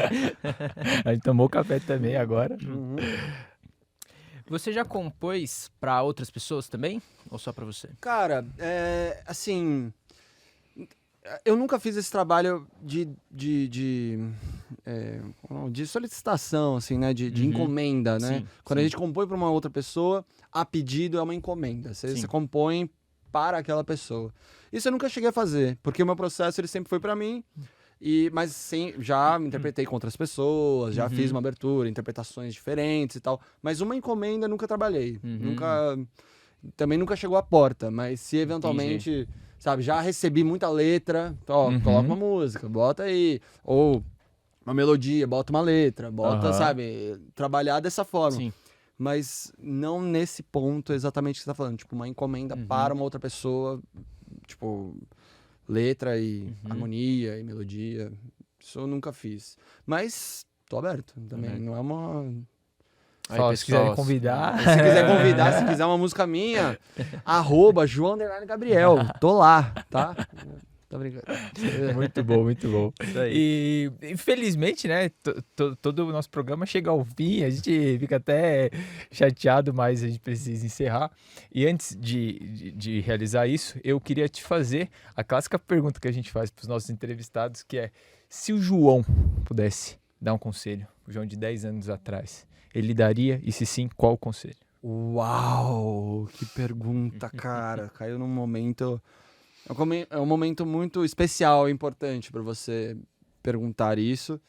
A gente tomou café também agora. Você já compôs pra outras pessoas também? Ou só pra você? Cara, assim... Eu nunca fiz esse trabalho de solicitação, assim, né? De encomenda, né? Sim, Quando a sim. gente compõe para uma outra pessoa, a pedido é uma encomenda. Você compõe para aquela pessoa. Isso eu nunca cheguei a fazer, porque o meu processo ele sempre foi para mim. Mas sim, já me interpretei com outras pessoas, já fiz uma abertura, interpretações diferentes e tal. Mas uma encomenda nunca trabalhei. Também nunca chegou à porta. Mas se eventualmente, sabe, já recebi muita letra, coloca uma música, bota aí. Ou uma melodia, bota uma letra, bota, sabe, trabalhar dessa forma. Sim. Mas não nesse ponto exatamente que você tá falando. Tipo, uma encomenda para uma outra pessoa, tipo... letra e harmonia e melodia. Isso eu nunca fiz. Mas tô aberto também. Não é uma... Aí, se quiserem convidar... Se quiser convidar, se quiser uma música minha, @João_Gabriel. Tô lá, tá? Tô brincando. Muito bom, muito bom. Isso aí. E infelizmente, né, todo o nosso programa chega ao fim, a gente fica até chateado, mas a gente precisa encerrar. E antes de realizar isso, eu queria te fazer a clássica pergunta que a gente faz para os nossos entrevistados, que é: se o João pudesse dar um conselho, o João de 10 anos atrás, ele daria? E se sim, qual o conselho? Uau, que pergunta, cara. Caiu num momento... É um momento muito especial e importante para você perguntar isso.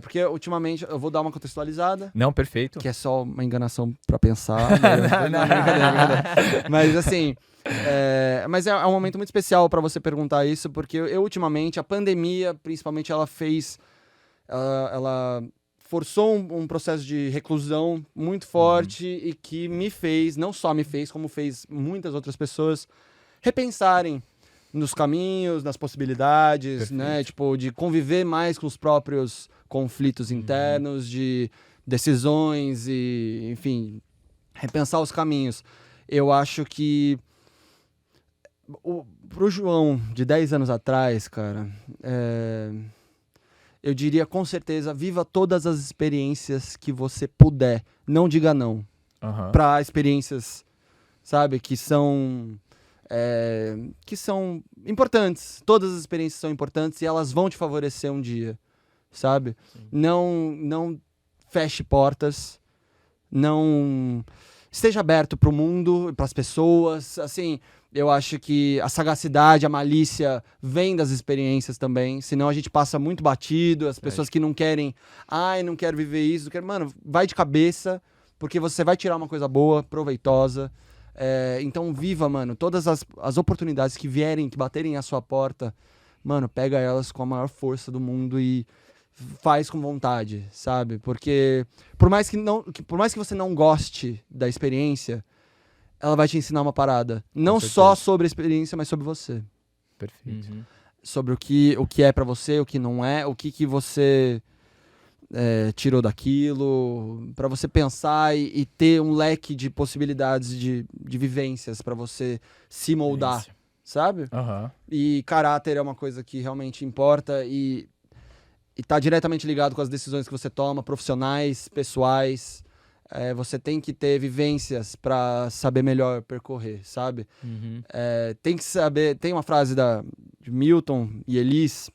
Porque ultimamente, eu vou dar uma contextualizada. Não, perfeito. Que é só uma enganação para pensar. Brincadeira. Mas assim, mas é um momento muito especial para você perguntar isso, porque eu ultimamente, a pandemia, principalmente, ela forçou um processo de reclusão muito forte e que me fez, não só me fez, como fez muitas outras pessoas, repensarem nos caminhos, nas possibilidades, Perfeito. né? Tipo, de conviver mais com os próprios conflitos internos, de decisões e, enfim, repensar os caminhos. Eu acho que pro João de 10 anos atrás, cara, eu diria com certeza, viva todas as experiências que você puder. Não diga não para experiências, sabe, que são importantes. Todas as experiências são importantes e elas vão te favorecer um dia, sabe? Não feche portas, não esteja aberto para o mundo e para as pessoas. Assim, eu acho que a sagacidade, a malícia vem das experiências também, senão a gente passa muito batido. As pessoas que não querem, não quero viver isso, não quero... Mano, vai de cabeça, porque você vai tirar uma coisa boa, proveitosa. Então viva, mano, todas as oportunidades que vierem, que baterem à sua porta, mano, pega elas com a maior força do mundo e faz com vontade, sabe? Porque por mais que você não goste da experiência, ela vai te ensinar uma parada. Não só sobre a experiência, mas sobre você. Perfeito. Sobre o que é pra você, o que não é, o que você... tirou daquilo, para você pensar e ter um leque de possibilidades de vivências para você se moldar, sabe? E caráter é uma coisa que realmente importa e tá diretamente ligado com as decisões que você toma, profissionais, pessoais. Você tem que ter vivências para saber melhor percorrer, sabe? Tem que saber... Tem uma frase de Milton e Elis,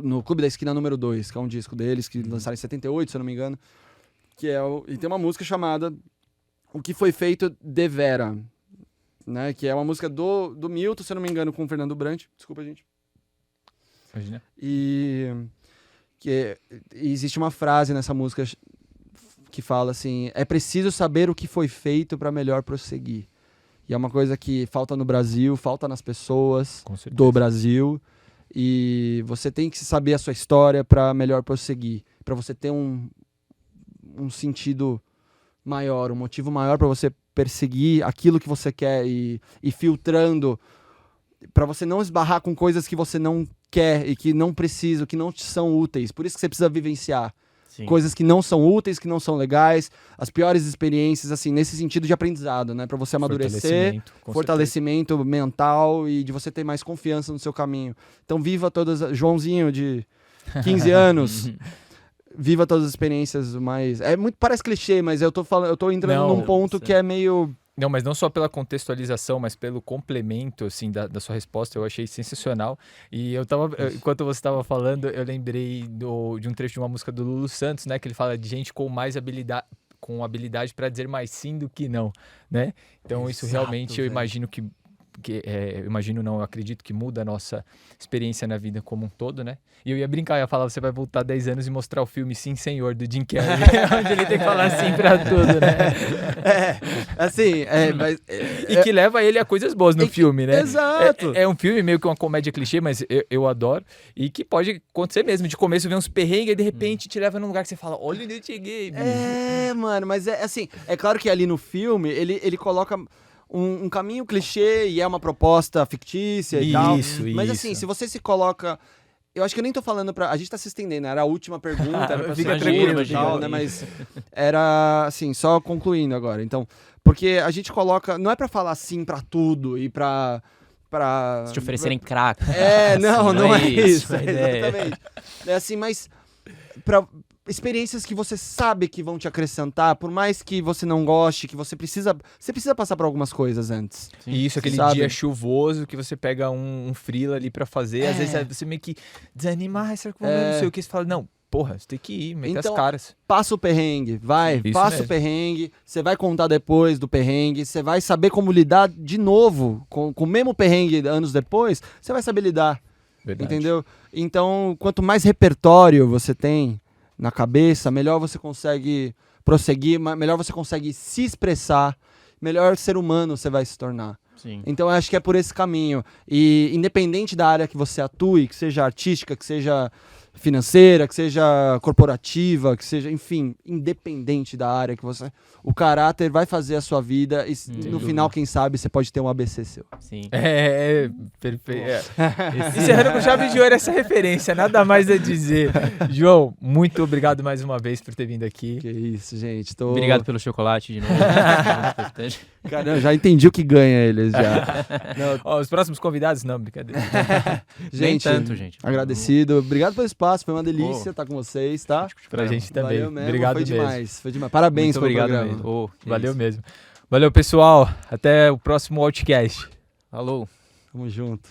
no Clube da Esquina número 2, que é um disco deles, que lançaram em 78, se eu não me engano. E tem uma música chamada O Que Foi Feito de Vera, né? Que é uma música do Milton, se eu não me engano, com o Fernando Brant. Desculpa, gente. Imagina. E existe uma frase nessa música que fala assim: é preciso saber o que foi feito para melhor prosseguir. E é uma coisa que falta no Brasil, falta nas pessoas do Brasil. E você tem que saber a sua história para melhor prosseguir, para você ter um sentido maior, um motivo maior para você perseguir aquilo que você quer e filtrando, para você não esbarrar com coisas que você não quer e que não precisa, que não te são úteis. Por isso que você precisa vivenciar coisas que não são úteis, que não são legais, as piores experiências, assim, nesse sentido de aprendizado, né? Para você amadurecer, fortalecimento mental e de você ter mais confiança no seu caminho. Então viva todas... Joãozinho de 15 anos, viva todas as experiências mais... parece clichê, mas eu tô entrando num ponto que é meio Não, mas não só pela contextualização, mas pelo complemento, assim, da sua resposta, eu achei sensacional. E enquanto você estava falando, eu lembrei de um trecho de uma música do Lulu Santos, né? Que ele fala de gente com mais habilidade para dizer mais sim do que não, né? Então isso realmente eu imagino eu acredito que muda a nossa experiência na vida como um todo, né? E eu ia brincar, ia falar, você vai voltar 10 anos e mostrar o filme Sim Senhor, do Jim Carrey, onde ele tem que falar sim pra tudo, né? Mas... E que leva ele a coisas boas no filme, né? Exato! É um filme meio que uma comédia clichê, mas eu adoro. E que pode acontecer mesmo, de começo ver uns perrengues e de repente te leva num lugar que você fala, olha onde eu cheguei. Mano, mas é claro que ali no filme ele coloca um caminho clichê e é uma proposta fictícia e tal. Mas assim, se você se coloca... Eu acho que eu nem tô falando pra... A gente tá se estendendo, era a última pergunta, era pra Fica ser tranquilo, e tal, né? Mas era, assim, só concluindo agora. Então, porque a gente coloca... Não é pra falar sim pra tudo e pra... Se te oferecerem crack. Não é isso. a ideia. Exatamente. É assim, mas... Pra experiências que você sabe que vão te acrescentar, por mais que você não goste, que você precisa passar por algumas coisas antes. Sim. E isso, aquele dia chuvoso que você pega um freela ali pra fazer, às vezes você meio que desanima, será que eu vou ver, não sei o que, você fala, não, porra, você tem que ir, meter as caras. Passa o perrengue, passa o perrengue, você vai contar depois do perrengue, você vai saber como lidar de novo, com o mesmo perrengue anos depois, você vai saber lidar. Verdade. Entendeu? Então, quanto mais repertório você tem na cabeça, melhor você consegue prosseguir, melhor você consegue se expressar, melhor ser humano você vai se tornar. Sim. Então, eu acho que é por esse caminho. E independente da área que você atue, que seja artística, que seja financeira, que seja corporativa, que seja, enfim, independente da área que você... O caráter vai fazer a sua vida e no final, quem sabe, você pode ter um ABC seu. Sim. Perfeito. Encerrando com chave de ouro essa referência, nada mais a dizer. João, muito obrigado mais uma vez por ter vindo aqui. Que isso, gente. Obrigado pelo chocolate de novo. Muito importante. Cara, eu já entendi o que ganha eles já. Os próximos convidados, não, brincadeira. Gente, nem tanto, gente. Agradecido. Obrigado pelo espaço, foi uma delícia estar com vocês, tá? Pra gente também. Valeu mesmo, obrigado foi mesmo. demais, foi demais. Parabéns Muito pelo obrigado programa. mesmo. Valeu mesmo. Valeu, pessoal. Até o próximo Outcast. Falou. Tamo junto.